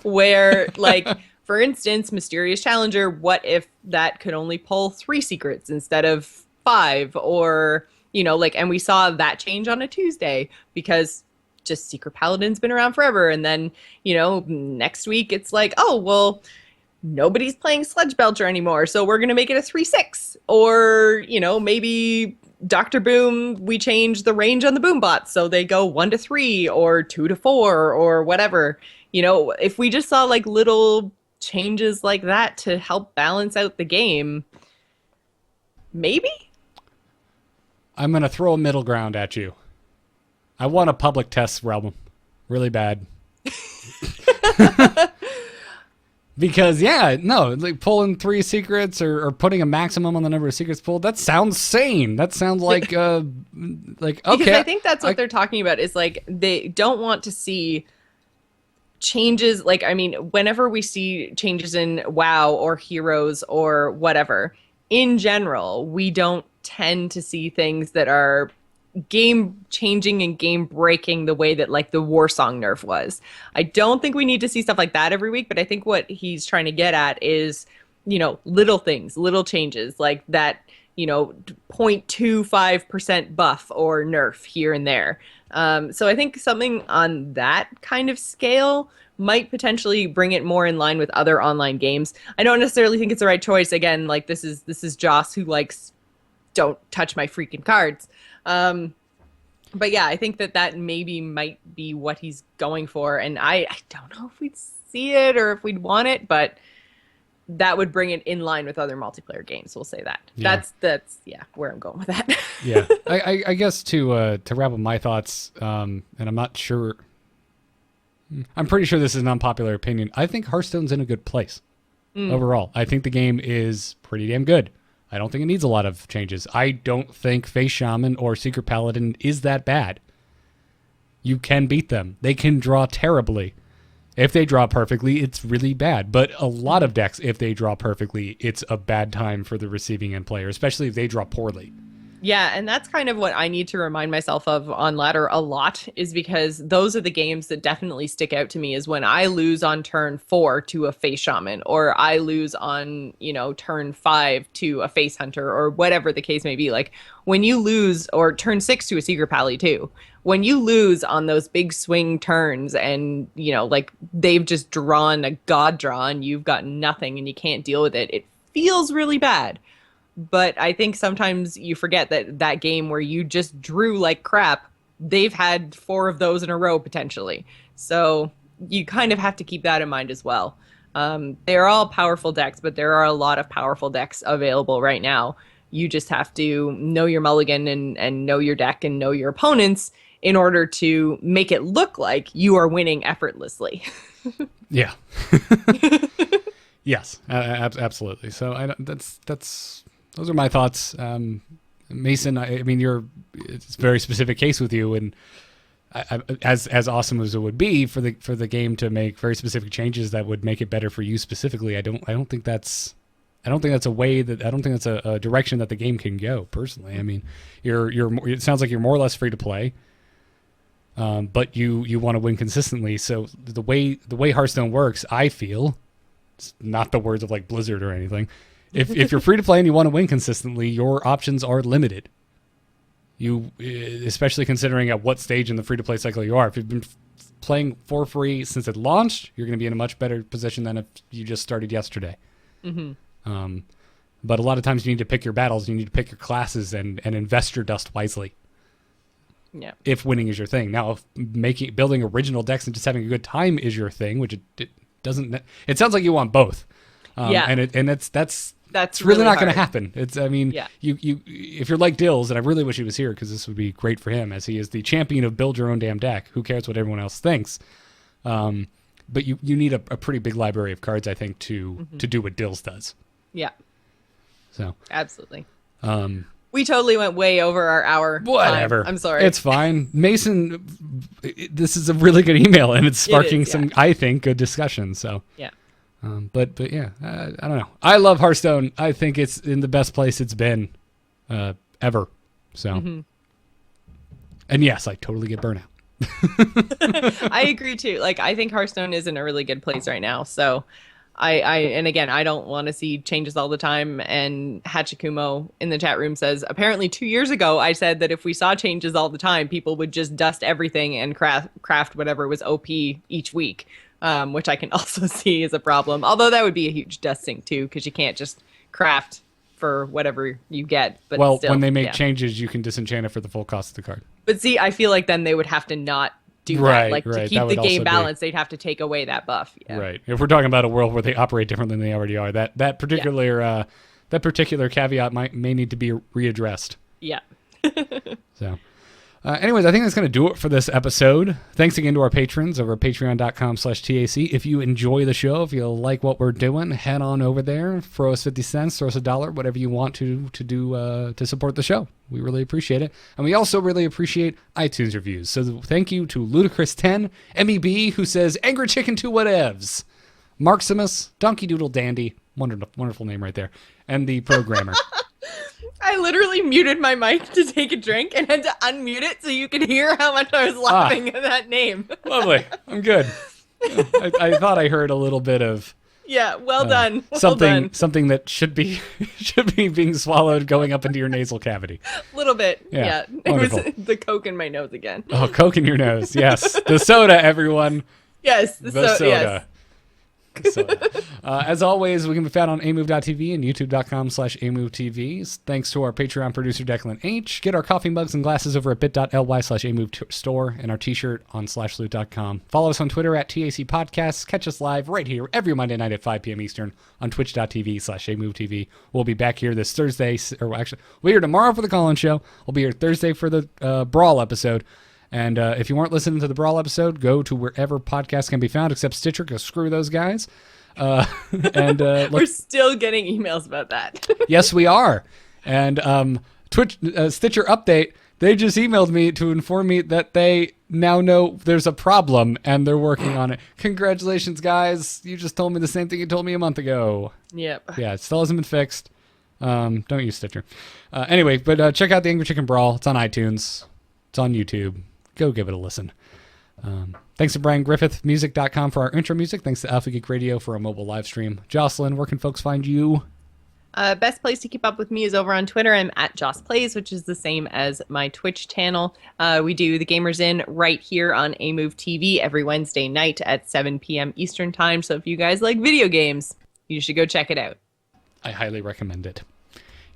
Speaker 2: where, like, for instance, Mysterious Challenger, what if that could only pull 3 secrets instead of 5? Or, you know, like, and we saw that change on a Tuesday because just Secret Paladin's been around forever. And then, you know, next week it's like, oh, well, nobody's playing Sledge Belcher anymore, so we're going to make it a 3/6. Or, you know, maybe Dr. Boom, we change the range on the boom bots so they go 1 to 3 or 2 to 4 or whatever. You know, if we just saw like little changes like that to help balance out the game, maybe?
Speaker 1: I'm gonna throw a middle ground at you. I want a public test realm, really bad. Because like pulling 3 secrets or putting a maximum on the number of secrets pulled, that sounds sane. That sounds like okay.
Speaker 2: Because I think that's what they're talking about, is like they don't want to see changes. Like, I mean, whenever we see changes in WoW or Heroes or whatever, in general, we don't tend to see things that are game changing and game breaking the way that like the Warsong nerf was. I don't think we need to see stuff like that every week, but I think what he's trying to get at is, you know, little things, little changes like that, you know, 0.25% buff or nerf here and there. So I think something on that kind of scale might potentially bring it more in line with other online games. I don't necessarily think it's the right choice. Again, like this is Joss who likes, don't touch my freaking cards. But yeah, I think that maybe might be what he's going for. And I don't know if we'd see it or if we'd want it, but that would bring it in line with other multiplayer games. We'll say that.
Speaker 1: Yeah.
Speaker 2: That's where I'm going with that.
Speaker 1: Yeah, I guess to wrap up my thoughts, and I'm not sure. I'm pretty sure this is an unpopular opinion. I think Hearthstone's in a good place overall. I think the game is pretty damn good. I don't think it needs a lot of changes. I don't think Face Shaman or Secret Paladin is that bad. You can beat them. They can draw terribly. If they draw perfectly, it's really bad. But a lot of decks, if they draw perfectly, it's a bad time for the receiving end player, especially if they draw poorly.
Speaker 2: Yeah, and that's kind of what I need to remind myself of on ladder a lot, is because those are the games that definitely stick out to me, is when I lose on turn 4 to a Face Shaman, or I lose on, you know, turn 5 to a Face Hunter, or whatever the case may be. Like when you lose, or turn 6 to a Secret Pally too, when you lose on those big swing turns and, you know, like they've just drawn a god draw and you've got nothing and you can't deal with it, it feels really bad. But I think sometimes you forget that game where you just drew like crap, they've had 4 of those in a row potentially. So you kind of have to keep that in mind as well. They're all powerful decks, but there are a lot of powerful decks available right now. You just have to know your mulligan and know your deck and know your opponents in order to make it look like you are winning effortlessly.
Speaker 1: Yeah. Yes, absolutely. So that's those are my thoughts. Mason, I mean, it's a very specific case with you, and as awesome as it would be for the game to make very specific changes that would make it better for you specifically, I don't think that's a direction that the game can go. Personally, I mean, it sounds like you're more or less free to play, but you want to win consistently. So the way Hearthstone works, I feel, it's not the words of like Blizzard or anything. If you're free to play and you want to win consistently, your options are limited. You, especially considering at what stage in the free to play cycle you are. If you've been playing for free since it launched, you're going to be in a much better position than if you just started yesterday. Mm-hmm. But a lot of times you need to pick your battles, you need to pick your classes and invest your dust wisely.
Speaker 2: Yeah.
Speaker 1: if winning is your thing. Now, if building original decks and just having a good time is your thing, which it doesn't. It sounds like you want both.
Speaker 2: Yeah.
Speaker 1: And that's
Speaker 2: That's
Speaker 1: really not going to
Speaker 2: hard.
Speaker 1: happen.
Speaker 2: Yeah.
Speaker 1: You if you're like Dills, and I really wish he was here because this would be great for him, as he is the champion of build your own damn deck. Who cares what everyone else thinks? But you need a pretty big library of cards, I think, to do what Dills does.
Speaker 2: Yeah,
Speaker 1: So
Speaker 2: absolutely. We totally went way over our hour.
Speaker 1: whatever.
Speaker 2: I'm sorry.
Speaker 1: It's fine. Mason, this is a really good email, and it's sparking
Speaker 2: yeah.
Speaker 1: some, I think, good discussion. So.
Speaker 2: Yeah.
Speaker 1: But yeah, I don't know. I love Hearthstone. I think it's in the best place it's been ever. So, and yes, I totally get burnout.
Speaker 2: I agree too. Like, I think Hearthstone is in a really good place right now. So and again, I don't want to see changes all the time. And Hachikumo in the chat room says, apparently 2 years ago, I said that if we saw changes all the time, people would just dust everything and craft whatever was OP each week, which I can also see as a problem. Although that would be a huge dusting too, because you can't just craft for whatever you get. But
Speaker 1: Well,
Speaker 2: still,
Speaker 1: when they make
Speaker 2: yeah.
Speaker 1: changes, you can disenchant it for the full cost of the card.
Speaker 2: But see, I feel like then they would have to not do
Speaker 1: Right,
Speaker 2: that. Like, to
Speaker 1: right.
Speaker 2: keep
Speaker 1: That
Speaker 2: the
Speaker 1: would also
Speaker 2: game
Speaker 1: be-
Speaker 2: balanced, they'd have to take away that buff. Yeah.
Speaker 1: Right. If we're talking about a world where they operate differently than they already are, that particular caveat may need to be readdressed.
Speaker 2: Yeah.
Speaker 1: So, anyways, I think that's going to do it for this episode. Thanks again to our patrons over at patreon.com/TAC. If you enjoy the show, if you like what we're doing, head on over there, throw us 50 cents, throw us $1, whatever you want to do to support the show. We really appreciate it. And we also really appreciate iTunes reviews. So thank you to Ludacris10, MEB, who says, Angry Chicken to whatevs. Marximus, Donkey Doodle Dandy, wonderful name right there, and the programmer.
Speaker 2: I literally muted my mic to take a drink and had to unmute it so you could hear how much I was laughing at that name.
Speaker 1: Lovely. I'm good. I thought I heard a little bit of
Speaker 2: Yeah, well done. Well done.
Speaker 1: something that should be being swallowed going up into your nasal cavity.
Speaker 2: A little bit.
Speaker 1: Yeah,
Speaker 2: Yeah. It
Speaker 1: wonderful.
Speaker 2: was the Coke in my nose again.
Speaker 1: Oh, Coke in your nose. Yes. The soda, everyone.
Speaker 2: Yes.
Speaker 1: The
Speaker 2: Yes.
Speaker 1: soda. Soda. As always, we can be found on amove.tv and youtube.com/amovetv. Thanks to our Patreon producer, Declan H. Get our coffee mugs and glasses over at bit.ly/amove store and our t-shirt on /loot.com. Follow us on Twitter at TAC Podcasts. Catch us live right here every Monday night at 5 p.m. Eastern on twitch.tv/amovetv. We'll be back here this Thursday, or actually, we're here tomorrow for the Collins show. We'll be here Thursday for the Brawl episode. And if you weren't listening to the Brawl episode, go to wherever podcasts can be found, except Stitcher, because screw those guys. And
Speaker 2: We're still getting emails about that.
Speaker 1: yes, we are. And Stitcher update, they just emailed me to inform me that they now know there's a problem and they're working on it. Congratulations, guys. You just told me the same thing you told me a month ago.
Speaker 2: Yep.
Speaker 1: Yeah, it still hasn't been fixed. Don't use Stitcher. Anyway, but check out the Angry Chicken Brawl. It's on iTunes. It's on YouTube. Go give it a listen. Thanks to Brian Griffith, music.com for our intro music. Thanks to Alpha Geek Radio for our mobile live stream. Jocelyn, where can folks find you?
Speaker 2: Best place to keep up with me is over on Twitter. I'm at Joss Plays, which is the same as my Twitch channel. We do the Gamers In right here on AMove TV every Wednesday night at 7 p.m. Eastern Time. So if you guys like video games, you should go check it out.
Speaker 1: I highly recommend it.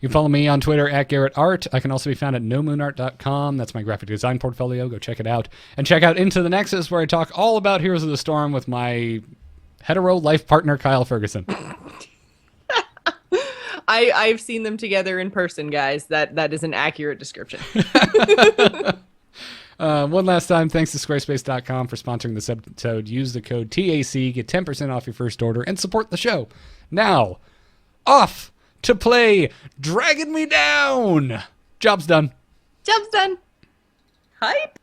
Speaker 1: You can follow me on Twitter at Garrett Art. I can also be found at nomoonart.com. That's my graphic design portfolio. Go check it out. And check out Into the Nexus, where I talk all about Heroes of the Storm with my hetero life partner, Kyle Ferguson.
Speaker 2: I've seen them together in person, guys. That is an accurate description.
Speaker 1: One last time, thanks to Squarespace.com for sponsoring this episode. Use the code TAC, get 10% off your first order, and support the show. Now, off to play Dragging Me Down. Job's done.
Speaker 2: Job's done. Hype.